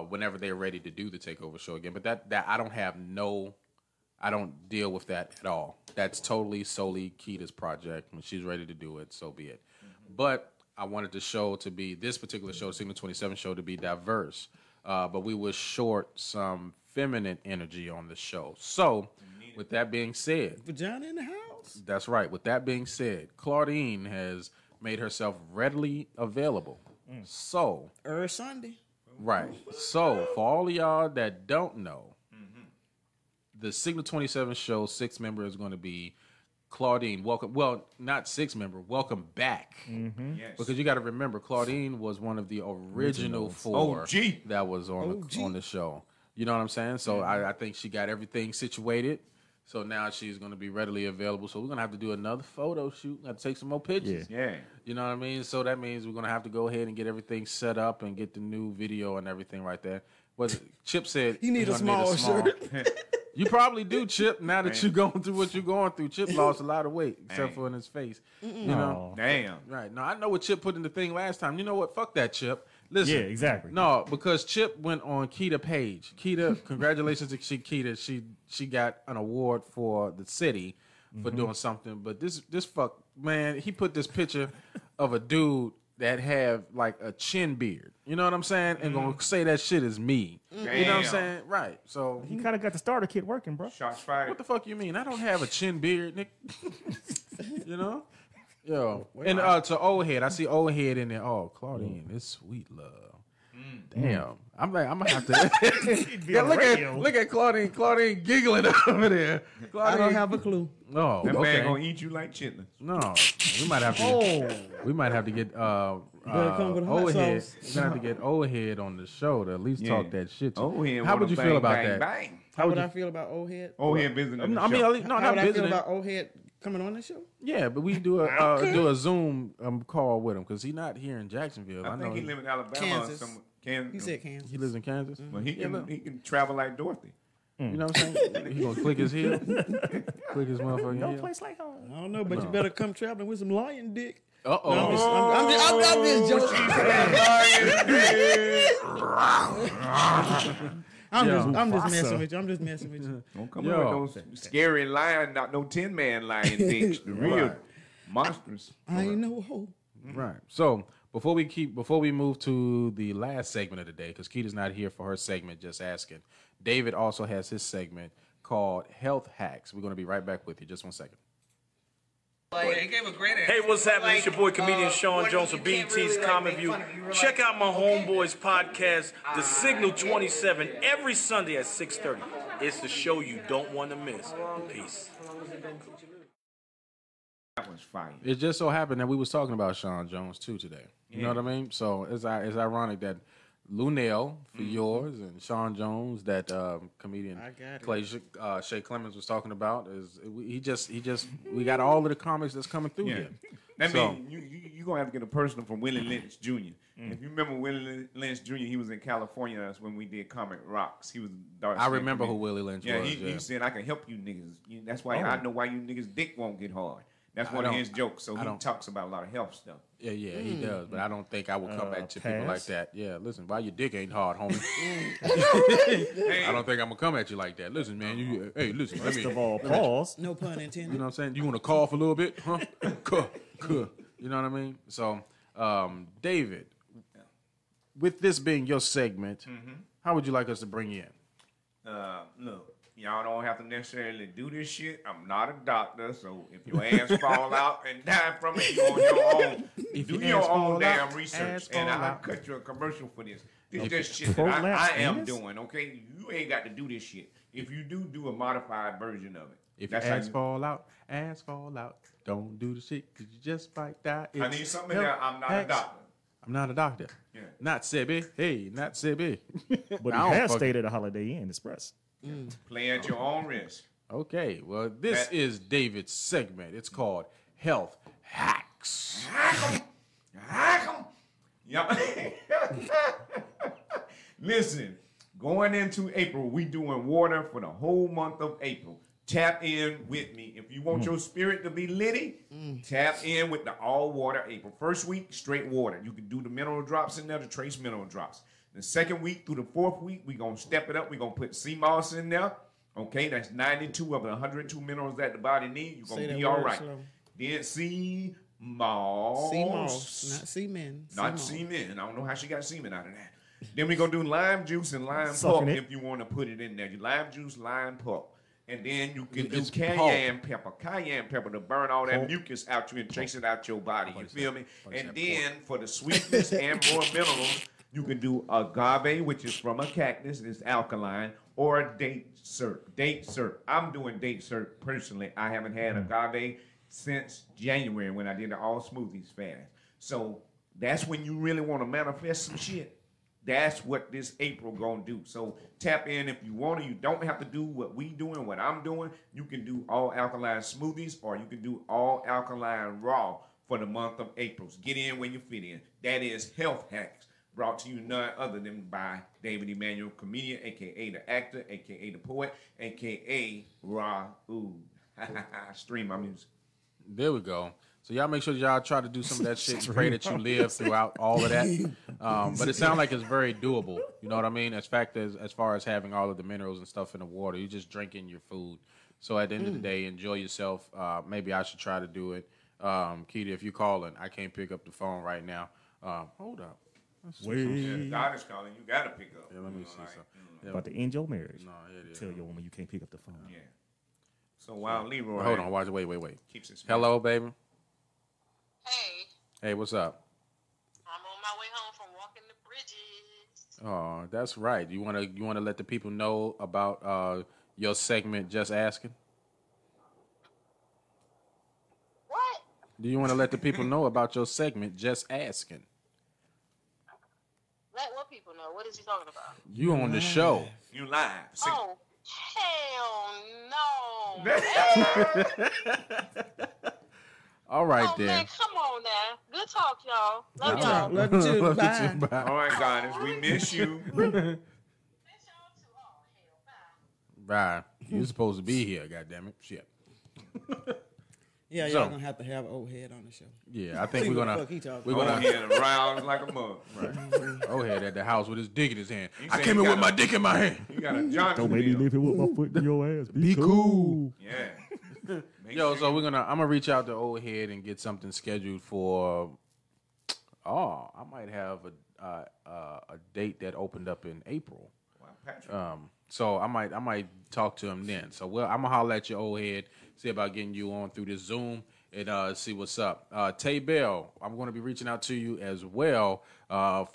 Whenever they're ready to do the takeover show again, but that I don't deal with that at all. That's solely Keita's project. When she's ready to do it, so be it. Mm-hmm. But I wanted the show to be, this particular show, Signal 27 show, to be diverse. But we were short some feminine energy on the show. So, with that being said. Vagina in the house. That's right. With that being said, Claudine has made herself readily available. So. Sunday. Right. So, for all of y'all that don't know, the Signal 27 show 6 member is going to be Claudine, welcome. Well, not 6-member. Welcome back. Mm-hmm. Yes. Because you got to remember, Claudine was one of the original 4 that was on the show. You know what I'm saying? So I think she got everything situated. So now she's going to be readily available. So we're going to have to do another photo shoot. Got to take some more pictures. Yeah. You know what I mean? So that means we're going to have to go ahead and get everything set up and get the new video and everything right there. Chip said you need a small shirt. You probably do, Chip, now that you're going through what you're going through. Chip lost a lot of weight, except for in his face. You know? Damn. Right. No, I know what Chip put in the thing last time. You know what? Fuck that, Chip. Listen. Yeah, exactly. No, because Chip went on Keita Page. Keita, congratulations to Keita. She got an award for the city for doing something. But this fuck, man, he put this picture of a dude that have like a chin beard. You know what I'm saying? And gonna say that shit is me. You know what I'm saying? Right. So you kind of got the starter kit working, bro. Shots fired. What the fuck you mean? I don't have a chin beard, Nick. You know? Yo. And to Old Head, I see Old Head in there. Oh, Claudine, it's sweet love. Damn. I'm gonna have to yeah, look at Claudine. Claudine giggling over there. Claudine. I don't have a clue. No. That okay. man gonna eat you like chitlins. No. We might have to get Old Head. We're gonna have to get Old Head on the show to at least talk that shit to. Old Head How would you feel about bang, that? Bang. How would I feel about Old Head? Old Head visiting. I mean, How not would I feel visiting. about Old Head coming on the show? Yeah, but we do a Zoom call with him because he's not here in Jacksonville. I think he lives in Alabama Kansas. or somewhere. Kansas. He said Kansas. He lives in Kansas. Well, he can travel like Dorothy. You know what I'm saying? He gonna click his heel, click his motherfucking heel. No place like home. I don't know, but you better come traveling with some lion dick. Uh-oh. No, I'm just joking. I'm just messing with you. I'm just messing with you. Don't come up with those scary lion, not no 10-man lion dicks. The real monsters. I ain't no hoe. Right. So before we move to the last segment of the day, because Keita's not here for her segment, just asking. David also has his segment called Health Hacks. We're going to be right back with you. Just 1 second. Hey, what's happening? It's your boy, comedian Sean Jones of BET's Common View. Check out my homeboys podcast, The Signal 27, every Sunday at 6:30. It's the show you don't want to miss. Peace. That was fire. It just so happened that we was talking about Sean Jones too today. You know what I mean? So it's ironic that Lunel for yours and Sean Jones that comedian Shay Clemons was talking about is we got all of the comics that's coming through here. That means you're going to have to get a person from Willie Lynch Jr. If you remember Willie Lynch Jr., he was in California. That's when we did Comic Rocks. He was dark. I remember who Willie Lynch was. He said, I can help you niggas. That's why I know why you niggas' dick won't get hard. That's one of his jokes. So he talks about a lot of health stuff. Yeah, he does. But I don't think I would come back to people like that. Yeah, listen, why your dick ain't hard, homie? I don't think I'm going to come at you like that. Listen, man. Listen. First of all, pause. No pun intended. You know what I'm saying? You want to cough a little bit? Huh? You know what I mean? So, David, with this being your segment, how would you like us to bring you in? Look. Y'all don't have to necessarily do this shit. I'm not a doctor, so if your ass fall out and die from it, you on your own. Do your own damn research, and I'll cut you a commercial for this. This is just shit that I am doing, okay? You ain't got to do this shit. If you do a modified version of it. If your ass fall out, don't do the shit, because you just might die. I need something there. I'm not a doctor. I'm not a doctor. Yeah. Not Sibby. Hey, not Sibby. But he has stayed at a Holiday Inn Express. Play at your own risk. Okay, well, this is David's segment. It's called Health Hacks. Hack 'em. Yep. Listen, going into April, we doing water for the whole month of April. Tap in with me. If you want your spirit to be litty, tap in with the all water April. First week, straight water. You can do the mineral drops in there, the trace mineral drops. The second week through the fourth week, we're going to step it up. We're going to put sea moss in there. Okay, that's 92 of the 102 minerals that the body needs. You're going to be all right. Then sea moss. Sea moss, not semen. Not semen. I don't know how she got semen out of that. Then we're going to do lime juice and lime pulp if you want to put it in there. Lime juice, lime pulp. And then you can do cayenne pepper to burn all that mucus out you and chase it out your body. You feel me? And then for the sweetness and more minerals, you can do agave, which is from a cactus. It's alkaline. or date cert. Date cert. I'm doing date cert personally. I haven't had agave since January when I did the all smoothies fast. So that's when you really want to manifest some shit. That's what this April gonna do. So tap in if you want to. You don't have to do what we doing, what I'm doing. You can do all alkaline smoothies, or you can do all alkaline raw for the month of April. So get in when you fit in. That is Health Hacks, brought to you none other than by David Emmanuel, comedian, aka the actor, aka the poet, aka Raoul. Stream my music. There we go. So y'all make sure y'all try to do some of that shit and pray that you live throughout all of that. But it sounds like it's very doable. You know what I mean? As far as having all of the minerals and stuff in the water, you're just drinking your food. So at the end of the day, enjoy yourself. Maybe I should try to do it. Keita, if you're calling, I can't pick up the phone right now. Hold up. God is calling. You got to pick up. Yeah, let me see something. Yeah. About to end your marriage. No, it is. Tell your woman you can't pick up the phone. Yeah. So while Leroy... Hold on. Wait. Keeps his Hello, baby. Hey. Hey, what's up? I'm on my way home from walking the bridges. Oh, that's right. You wanna let the people know about your segment, Just Asking? What? Do you want to let the people know about your segment, Just Asking? Let what people know? What is he talking about? You on the show. You live. Oh, hell no. All right, oh, then. Man, come on now. Good talk, y'all. Love y'all. Love you too. Bye. All right, Goddess, we miss you. Bye. You're supposed to be here, goddammit. Shit. Yeah, y'all gonna have to have old head on the show. Yeah, I think See we're what the gonna. fuck he talking We're gonna. Old head around like a mug. Right. Old head at the house with his dick in his hand. You I say came you in with got my dick in my hand. You got a Johnson Don't make me deal. leave here with my foot in your ass. Be cool. Yeah. Yo, so I'm gonna reach out to old head and get something scheduled for. Oh, I might have a date that opened up in April. Wow, Patrick. So I might talk to him then. So I'm gonna holler at your old head, see about getting you on through this Zoom and see what's up. Tay Bell, I'm gonna be reaching out to you as well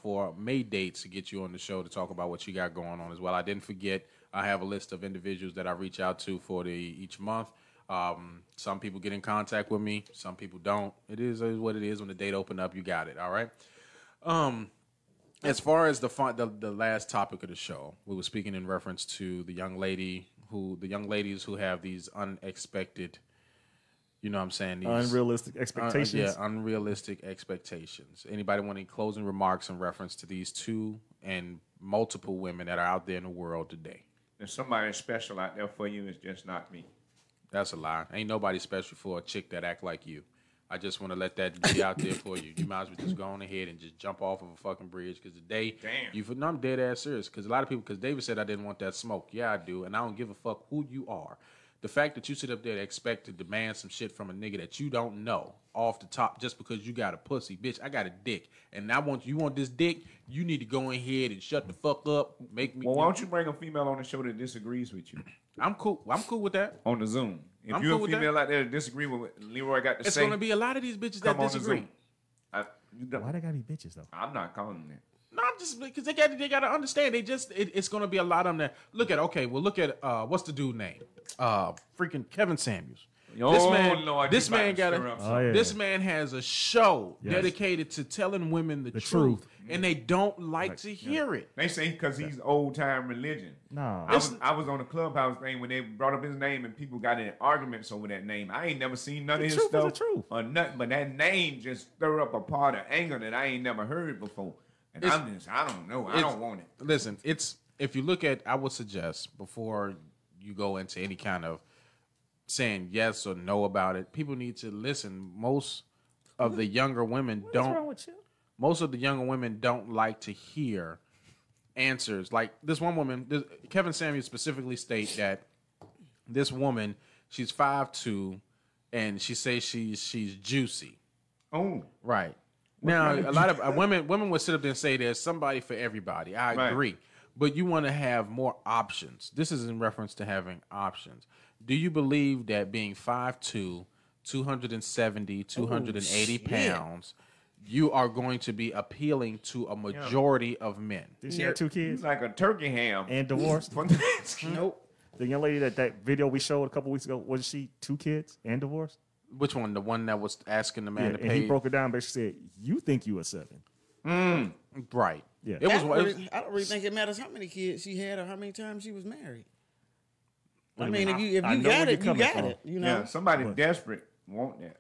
for May dates to get you on the show to talk about what you got going on as well. I didn't forget. I have a list of individuals that I reach out to for each month. Some people get in contact with me, some people don't. It is what it is. When the date open up, you got it. All right. As far as the last topic of the show, we were speaking in reference to the young ladies who have these unexpected, you know what I'm saying? These unrealistic expectations. Unrealistic expectations. Anybody want any closing remarks in reference to these two and multiple women that are out there in the world today? There's somebody special out there for you. It's just not me. That's a lie. Ain't nobody special for a chick that act like you. I just want to let that be out there for you. You might as well just go on ahead and just jump off of a fucking bridge because today, no, I'm dead ass serious. Because a lot of people, because David said I didn't want that smoke. Yeah, I do, and I don't give a fuck who you are. The fact that you sit up there and expect to demand some shit from a nigga that you don't know off the top just because you got a pussy, bitch. I got a dick, and you want this dick. You need to go ahead and shut the fuck up. Make me. Well, why don't you bring a female on the show that disagrees with you? I'm cool. I'm cool with that. On the Zoom. If you're a female out there that disagree with what Leroy got to say, it's going to be a lot of these bitches that disagree. Why they gotta be bitches though? I'm not calling them that. No, I'm just because they got to understand. It's going to be a lot of them that look at what's the dude name? Freaking Kevin Samuels. This man has a show dedicated to telling women the truth, and they don't like to hear it. They say because he's old time religion. No, I was on the Clubhouse thing when they brought up his name and people got in arguments over that name. I ain't never seen none of his stuff or nothing, but that name just stir up a part of anger that I ain't never heard before. And I don't know. I don't want it. Listen, if you look at, I would suggest before you go into any kind of saying yes or no about it, people need to listen. Most of the younger women Most of the younger women don't like to hear answers. Like this one woman, Kevin Samuels specifically state that this woman, she's 5'2", and she says she's juicy. Oh, right. Now a lot of women would sit up there and say there's somebody for everybody. I agree. But you want to have more options. This is in reference to having options. Do you believe that being 5'2", 270, 280 pounds, you are going to be appealing to a majority of men. Did she have 2 kids? Like a turkey ham. And divorced? Nope. The young lady that video we showed a couple weeks ago, was she 2 kids and divorced? Which one? The one that was asking the man to pay? And he broke it down, basically said, you think you a 7. Right. Yeah. I don't really think it matters how many kids she had or how many times she was married. I mean, if you got it, you got it. You know, Yeah, somebody desperate want that.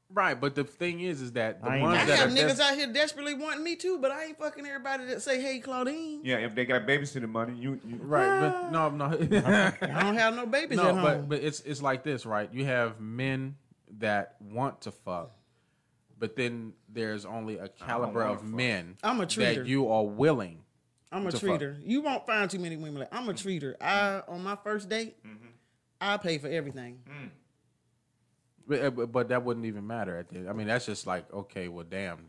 Right, but the thing is that the I ones that have are niggas out here desperately wanting me too, but I ain't fucking everybody that say, "Hey, Claudine." Yeah, if they got babysitting money, you right? But no. I don't have no babies at home. But it's like this, right? You have men that want to fuck, but then there's only a caliber of men I'm a treater. that you are willing. I'm a to treater. fuck. You won't find too many women like I'm a treater. On my first date, I pay for everything. But that wouldn't even matter at the end. I mean, that's just like, okay, well, damn,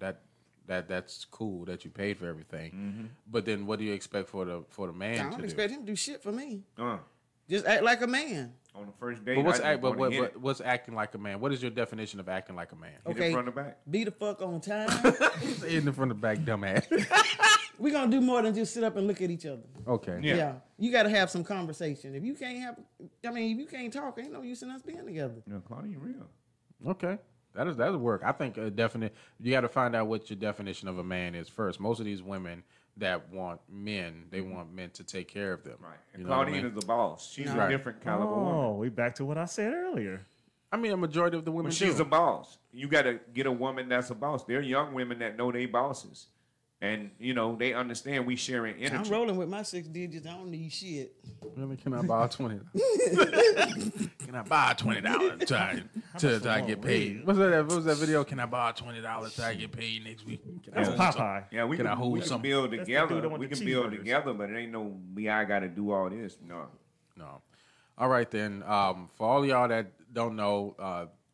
that's cool that you paid for everything. But then, what do you expect for the man I to don't do? expect him to do shit for me. Uh. Just act like a man. On the first date, But what's acting like a man? What is your definition of acting like a man? Okay, front or back? Be the fuck on time. In the front or back, dumbass. We're gonna do more than just sit up and look at each other. Okay. Yeah. You got to have some conversation. If you can't if you can't talk, ain't no use in us being together. No, Claudia, real. Okay. That'll work. I think you got to find out what your definition of a man is first. Most of these women that want men, they want men to take care of them. Right. You And know what I Claudine mean? is the boss. She's Right. a different caliber Oh, woman. we back to what I said earlier. I mean, a majority of the women But she's do. a boss. You got to get a woman that's a boss. There are young women that know they bosses. And, they understand we sharing energy. I'm rolling with my 6 digits. I don't need shit. Really, can I borrow $20? Can I borrow $20 till I get paid? What was that video? Can I borrow $20 till I get paid next week? That's Popeye. Yeah, we Can I can, hold we can some? build That's the together. dude that want We the can build cheeseburgers. together, but it ain't no I got to do all this. No. All right, then. For all y'all that don't know,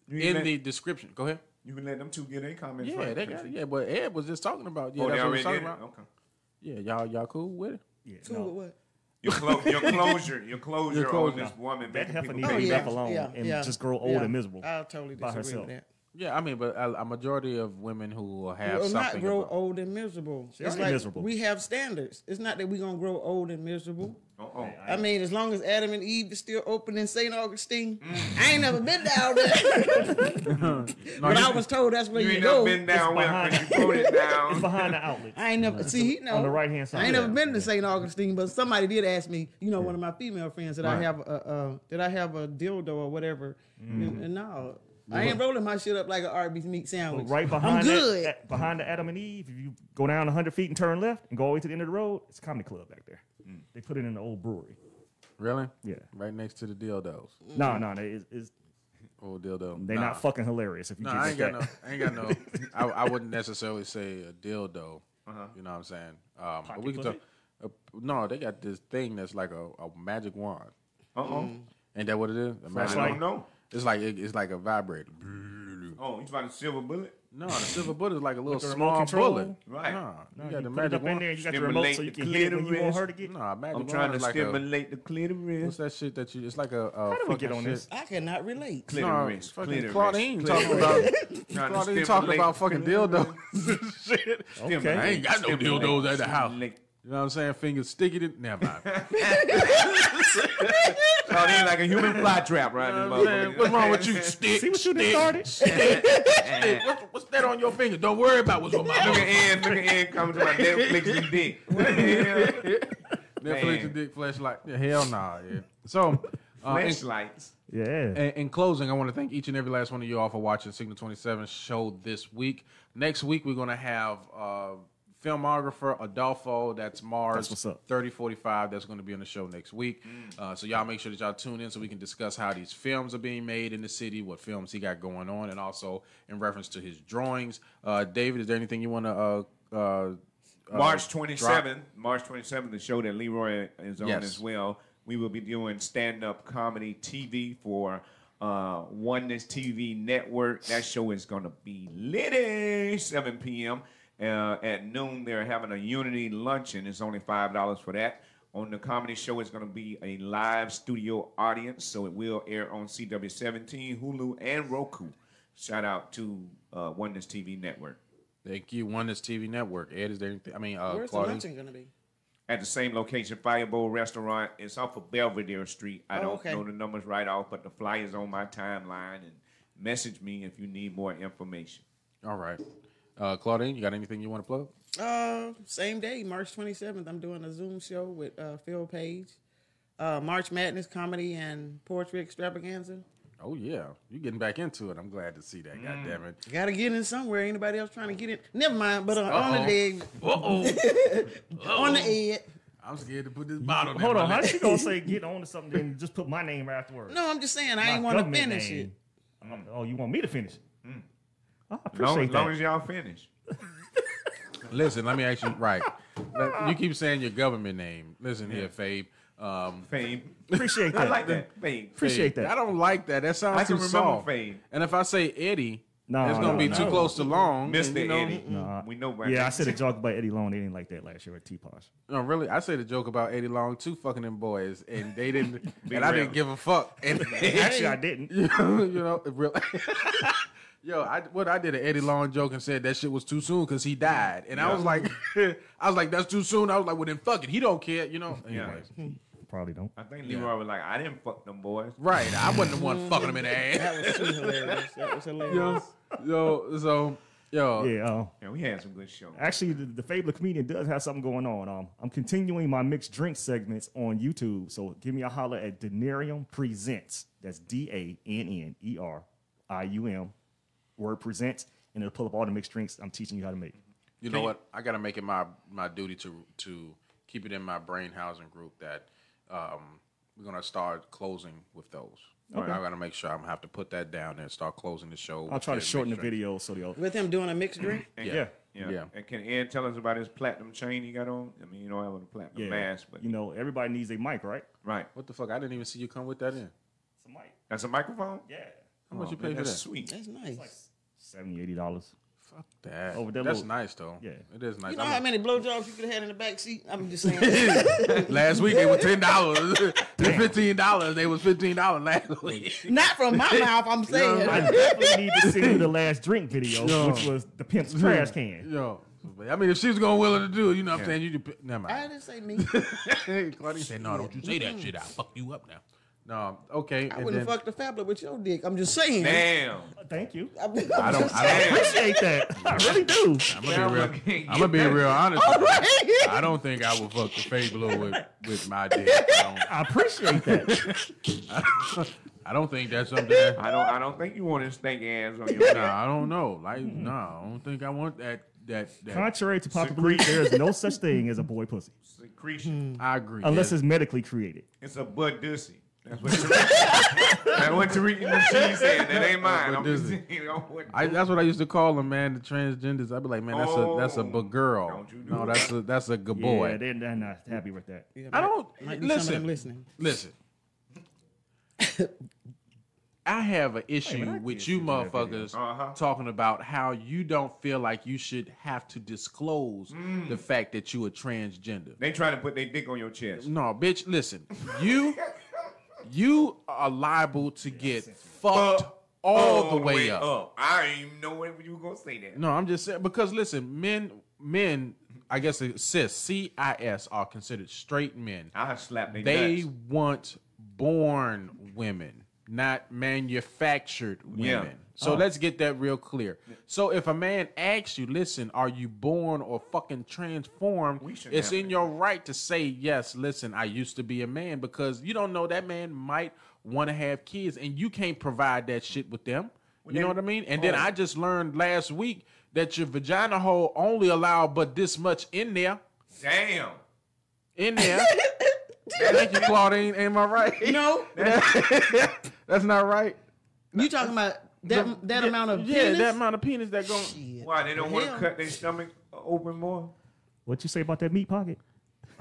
You in let- the description, go ahead. You can let them two get their comments Yeah, first. they got it. Yeah, but Ed was just talking about. Yeah, Oh, they that's what he was already talking did it? about. Okay. Yeah, y'all cool with it? Yeah. Cool with what? Your closure on this woman. That making heifer people need to be pay left attention. alone and just grow old and miserable. I totally by disagree herself. with that. Yeah, I mean, but a majority of women who will have Will not something. grow about- old and miserable. She It's already like miserable. we have standards. It's not that we're gonna grow old and miserable. Uh-oh. I mean, as long as Adam and Eve is still open in St. Augustine, I ain't never been down there. But I was told that's where You you ain't go. never been down where you put it down. It's behind the outlet. I ain't never see. No, On the right-hand side. I ain't never Yeah. been to St. Augustine, but somebody did ask me. One of my female friends that I Right. have I have a dildo or whatever. And no, I ain't rolling my shit up like an Arby's meat sandwich. Right I'm behind good. behind the Adam and Eve, if you go down 100 feet and turn left and go all the way to the end of the road, it's a comedy club back there. They put it in the old brewery. Really? Yeah. Right next to the dildos. No, it's Old dildo. they're not fucking hilarious. If you No, can I ain't get got that. no. I ain't got no. I wouldn't necessarily say a dildo. You know what I'm saying? But we can talk. No, they got this thing that's like a magic wand. Ain't that what it is? A magic I wand? don't know. It's like a vibrator. Oh, you talking silver bullet? No, the silver bullet is like a little With the remote small control? bullet. Right. No, No, you you got the put it magic up in wand. there, you got the remote so you can hit it when you want her to get. No, magic I'm wand trying to is like stimulate the clitoris. What's that shit that you? It's like a. How do we fucking get on shit. this? I cannot relate. Clitoris. Fucking Clitoris. Claudine Clitoris. talking about. Trying to Claudine talking stimulate about fucking clitoris. dildos. Shit. Okay. I ain't got no Stimulate. dildos at the house. Stimulate. You know what I'm saying? Fingers sticky to. Never mind. Claudine like a human fly trap, right? You know what I'm saying? What's wrong with you? Stick. See what you done started? Stick. What's that on your finger? Don't worry about what's on my Look finger. at Ed coming to my Netflix and dick. What the hell? Netflix Man. and dick flashlight. Yeah, hell nah. Yeah. So, Flashlights. Yeah. in closing, I want to thank each and every last one of you all for watching Signal 27 show this week. Next week, we're going to have filmographer Adolfo, that's Mars That's what's up. 3045. That's going to be on the show next week. So y'all make sure that y'all tune in so we can discuss how these films are being made in the city, what films he got going on, and also in reference to his drawings. David, is there anything you want to March 27th, the show that Leroy is on Yes. as well. We will be doing stand-up comedy TV for Oneness TV Network. That show is going to be lit 7 p.m. At noon, they're having a Unity luncheon. It's only $5 for that. On the comedy show, it's going to be a live studio audience, so it will air on CW17, Hulu, and Roku. Shout out to Oneness TV Network. Thank you. One is TV Network. Ed, is there anything? I mean, Where's the Claudine? luncheon gonna be? At the same location, Fire Bowl Restaurant. It's off of Belvedere Street. I don't know the numbers right off, but the flyer's on my timeline. And message me if you need more information. All right. Claudine, you got anything you want to plug? Same day, March 27th, I'm doing a Zoom show with Phil Page. March Madness Comedy and Poetry Extravaganza. Oh, yeah. You're getting back into it. I'm glad to see that. God damn it. Got to get in somewhere. Anybody else trying to get in? Never mind, but on the leg. On the edge. I'm scared to put this bottle Hold on. How's she going to say get on to something then just put my name afterwards? No, I'm just saying I ain't want to finish it. Oh, you want me to finish it? I As appreciate long that. as y'all finish. Listen, let me ask you, right. You keep saying your government name. Listen here, Fabe. Fabe. Appreciate that. I like that. Fabe. Appreciate that. I don't like that. That sounds I can too remember soft. Fabe. And if I say Eddie, it's going to be too close to long. Mr. And, Eddie. No, We know about yeah, that. I said a joke about Eddie Long. They didn't like that last year at T-Posh. No, really, I said a joke about Eddie Long too, fucking them boys, and they didn't, and I real. didn't give a fuck. And Actually, I didn't. you know, real. Yo, I did an Eddie Long joke and said that shit was too soon because he died, and I was like, that's too soon. I was like, well then fuck it, he don't care, you know. Anyways. Probably don't. I think Leroy was like, I didn't fuck them boys. Right, I wasn't the one fucking them in the ass. That was too hilarious. That was hilarious. Yo, Yeah, we had some good shows. Actually, the Fabler Comedian does have something going on. I'm continuing my mixed drink segments on YouTube, so give me a holler at Denerium Presents. That's DANNERIUM. Word presents, and it'll pull up all the mixed drinks I'm teaching you how to make. You know what? I gotta make it my duty to keep it in my brain housing group that we're gonna start closing with those. Okay. I gotta make sure I'm gonna have to put that down there and start closing the show. I'll try to with shorten the mixed drink. video so they'll. With him doing a mixed drink? Yeah. And can Ed tell us about his platinum chain he got on? I mean, you don't have a platinum mask, but you know, everybody needs a mic, right? Right. What the fuck? I didn't even see you come with that in. It's a mic. That's a microphone? Yeah. How much you pay for that's that? Sweet. That's nice. Like $70, $80. Fuck that. Over there, That's little- nice though. Yeah. It is nice. You know I'm how a- many blowjobs you could have had in the back seat? I'm just saying. Last week they were $10. They $15. They was $15 last week. Not from my mouth, I'm saying. I definitely need to see you the last drink video, Yo. which was the pimp's trash can. Yo, I mean, if she was gonna willing to do it, you know what I'm saying? You just, never I mind. didn't say me. Claudine said, "No, don't you say that shit. I'll fuck you up now." No, okay. I and wouldn't then- fuck the Fabler with your dick. I'm just saying. Damn. Thank you. I don't appreciate that. I really do. I'm gonna be real honest. with you. I don't think I would fuck the Fabler with my dick. I appreciate that. I don't think that's something. That, I don't think you want to stink ass on your Nah, I don't know. Like, no, I don't think I want that. Contrary to popular belief, there is no such thing as a boy pussy. secretion. I agree. Unless it's medically created. It's a bud dussy. That's what Tariq and she said. That ain't mine. I'm just saying, that's what I used to call them, man. The transgenders. I'd be like, man, that's a good girl. No, that's a good boy. Yeah, they're not happy with that. Yeah, I don't might be some of them listen. listening. I have an issue with you motherfuckers talking about how you don't feel like you should have to disclose the fact that you are transgender. They trying to put their dick on your chest. No, bitch, listen. You are liable to get fucked all the way up. I didn't even know when you were going to say that. No, I'm just saying, because listen, men, I guess cis, CIS, are considered straight men. I slap their They nuts. want born women, not manufactured women. Yeah. So let's get that real clear. So if a man asks you, listen, are you born or fucking transformed? It's in your right to say, yes, listen, I used to be a man, because you don't know, that man might want to have kids and you can't provide that shit with them. You know what I mean? And then I just learned last week that your vagina hole only allowed but this much in there. Damn. In there. Thank you, Claudine. Am I right? No. That's not right. You talking about that amount of Yeah, penis? that amount of penis that going. Why, they don't want to cut their stomach open more? What you say about that meat pocket?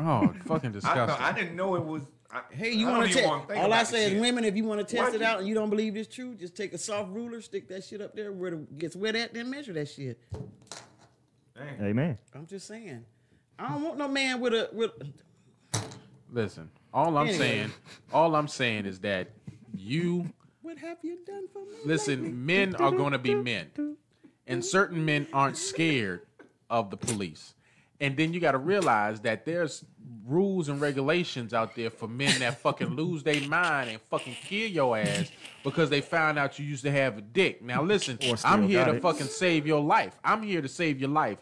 Oh, fucking disgusting. I didn't know it was. Hey, you want to test? All I say is, women, if you want to test it out and you don't believe it's true, just take a soft ruler, stick that shit up there where it gets wet at, then measure that shit. Amen. I'm just saying. I don't want no man with a. Listen, all I'm saying is that you What have you done for me? listen. Men are going to be men, and certain men aren't scared of the police. And then you got to realize that there's rules and regulations out there for men that fucking lose their mind and fucking kill your ass because they found out you used to have a dick. Now listen, I'm here to fucking save your life. I'm here to save your life.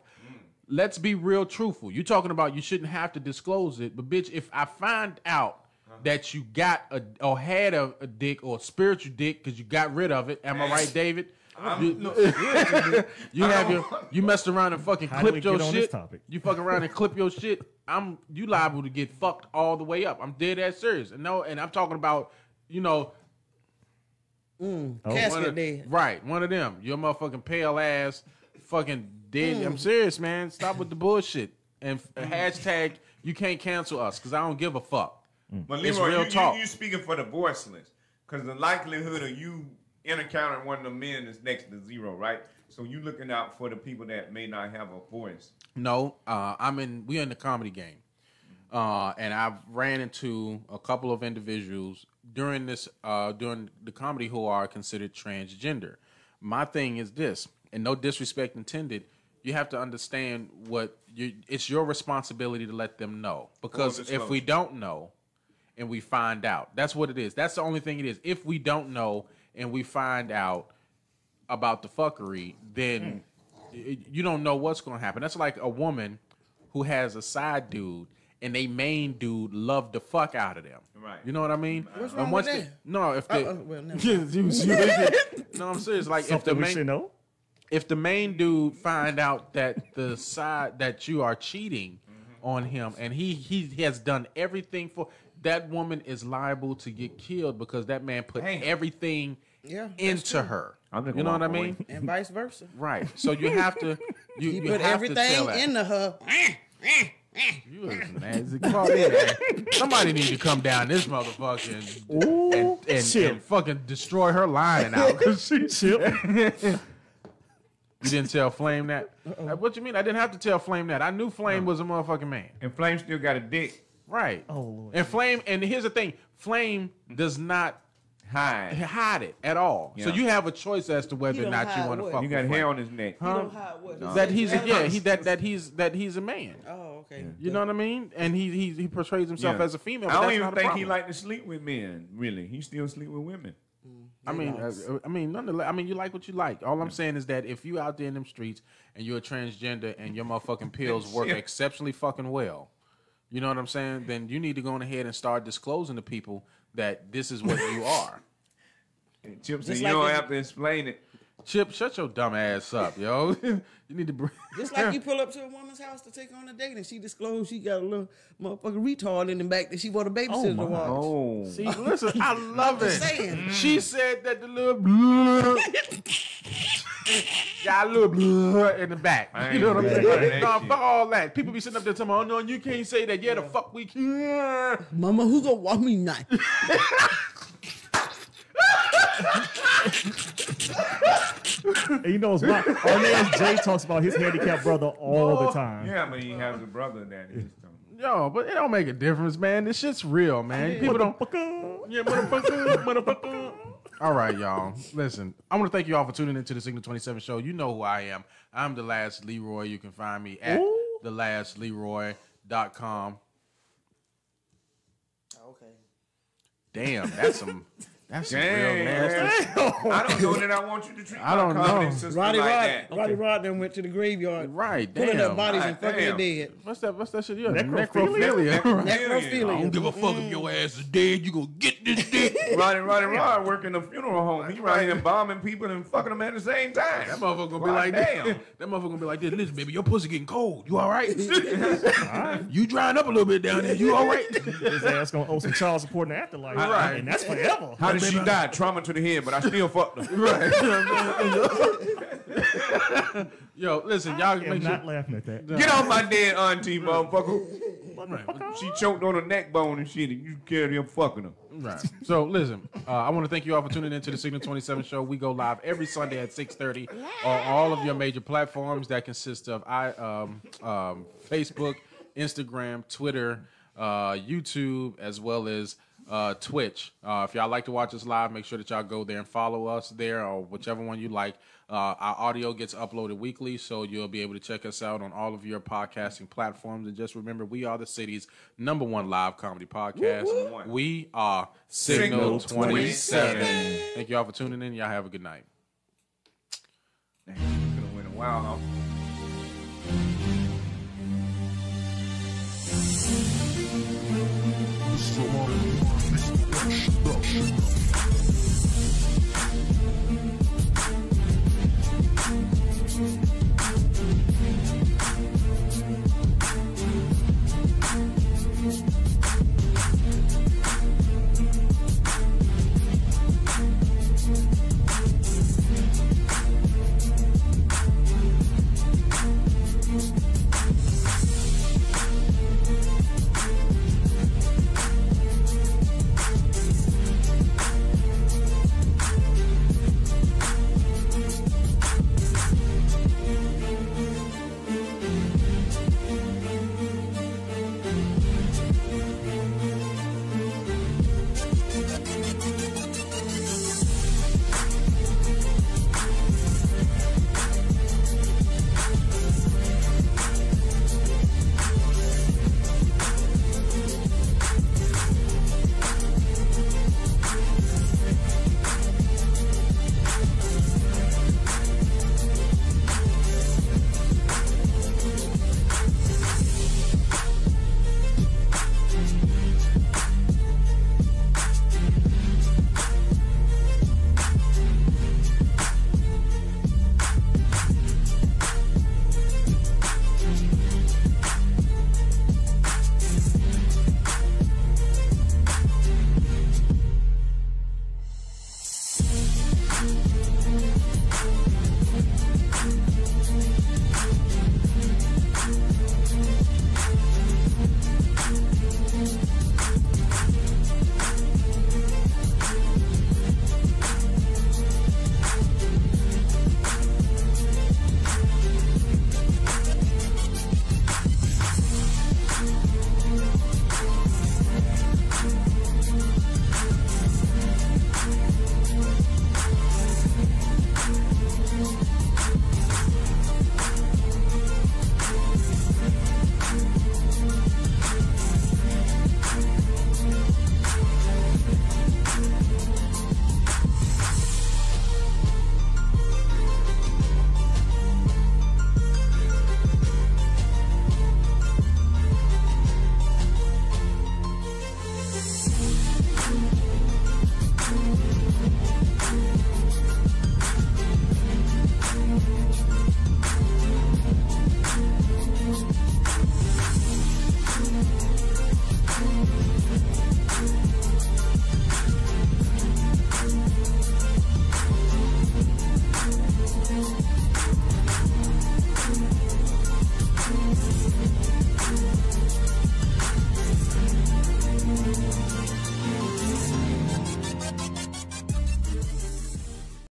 Let's be real truthful. You're talking about you shouldn't have to disclose it, but bitch, if I find out that you got or had a dick or a spiritual dick because you got rid of it, am I right, David? You messed around and fucking clipped your shit. You fuck around and clip your shit. You liable to get fucked all the way up. I'm dead ass serious. And I'm talking about, casket dead. Right, one of them. Your motherfucking pale ass, fucking dead. I'm serious, man. Stop with the bullshit. And hashtag you can't cancel us because I don't give a fuck. But It's Leroy, real talk. you speaking for the voiceless, because the likelihood of you encountering one of the men is next to zero, right? So you looking out for the people that may not have a voice. No, we're in the comedy game. And I've ran into a couple of individuals during the comedy who are considered transgender. My thing is this, and no disrespect intended, you have to understand it's your responsibility to let them know. Because if we don't know and we find out, that's what it is. That's the only thing it is. If we don't know and we find out about the fuckery, then you don't know what's going to happen. That's like a woman who has a side dude and they main dude love the fuck out of them. Right. You know what I mean? What's wrong with that? No, if they... well, never No, I'm serious. Like Something we should know? If the main dude find out that the side that you are cheating on him and he has done everything for... That woman is liable to get killed because that man put everything into her. You know what I mean? And vice versa. Right. So you have to you put have everything to tell that. into her. You nasty. Somebody need to come down this motherfucker and fucking destroy her lining out. You didn't tell Flame that? What you mean? I didn't have to tell Flame that. I knew Flame was a motherfucking man. And Flame still got a dick. Right. Oh, Lord. And Flame, and here's the thing, Flame does not hide it at all. Yeah. So you have a choice as to whether or not you want to fuck. You got with hair Flame. on his neck. Huh? That he's a man. Oh, okay. You know what I mean? And he portrays himself as a female. But I don't that's even not a think problem. he like to sleep with men. Really, he still sleep with women. Nonetheless, you like what you like. All I'm saying is that if you out there in them streets and you're a transgender and your motherfucking pills work exceptionally fucking well, you know what I'm saying? Then you need to go on ahead and start disclosing to people that this is what you are. Chip said you don't have to explain it. Chip, shut your dumb ass up, yo. You need to. Just like you pull up to a woman's house to take on a date and she disclosed she got a little motherfucking retard in the back that she want a babysitter to watch. Oh. See, listen, I love it. Saying. She said that the little got a little blood in the back. You know what I'm saying? No, fuck all that. People be sitting up there telling me, oh no, you can't say that. Yeah, the fuck we can. Mama, who gonna watch me night? And you know, our man Jay talks about his handicapped brother all the time. Yeah, but he has a brother that is. Yo, but it don't make a difference, man. This shit's real, man. People don't. Yeah, motherfucker. All right, y'all. Listen, I want to thank you all for tuning into the Signal 27 show. You know who I am. I'm The Last Leroy. You can find me at thelastleroy.com. Okay. Damn, that's some real nasty. I don't know that I want you to treat I don't my comedy know. sister Roddy like that. Rod then went to the graveyard. Right, Pulling damn. up bodies and Right, fucking damn. dead. What's that shit? Yeah, Necrophilia. Necrophilia. I don't give a fuck if your ass is dead. You gonna get this dick. Roddy work in a funeral home. He right here bombing people and fucking them at the same time. That motherfucker gonna be like, damn. That motherfucker gonna be like this. Listen, baby, your pussy getting cold. You all right? You drying up a little bit down there. You all right? His ass gonna owe some child support in the afterlife. Right. And that's forever. How did she die? Trauma to the head, but I still fucked her. Right. Yo, listen, y'all I'm make not sure. laughing at that. Get off my dead auntie, motherfucker. She choked on her neck bone and shit, and you carried him fucking her. Right. So listen, I want to thank you all for tuning into the Signal 27 show. We go live every Sunday at 6:30 on all of your major platforms that consist of Facebook, Instagram, Twitter, YouTube, as well as Twitch. If y'all like to watch us live, make sure that y'all go there and follow us there, or whichever one you like. Our audio gets uploaded weekly, so you'll be able to check us out on all of your podcasting platforms. And just remember, we are the city's #1 live comedy podcast. Woo-hoo. We are Signal 27. Thank you all for tuning in. Y'all have a good night. Could have went a while off. So,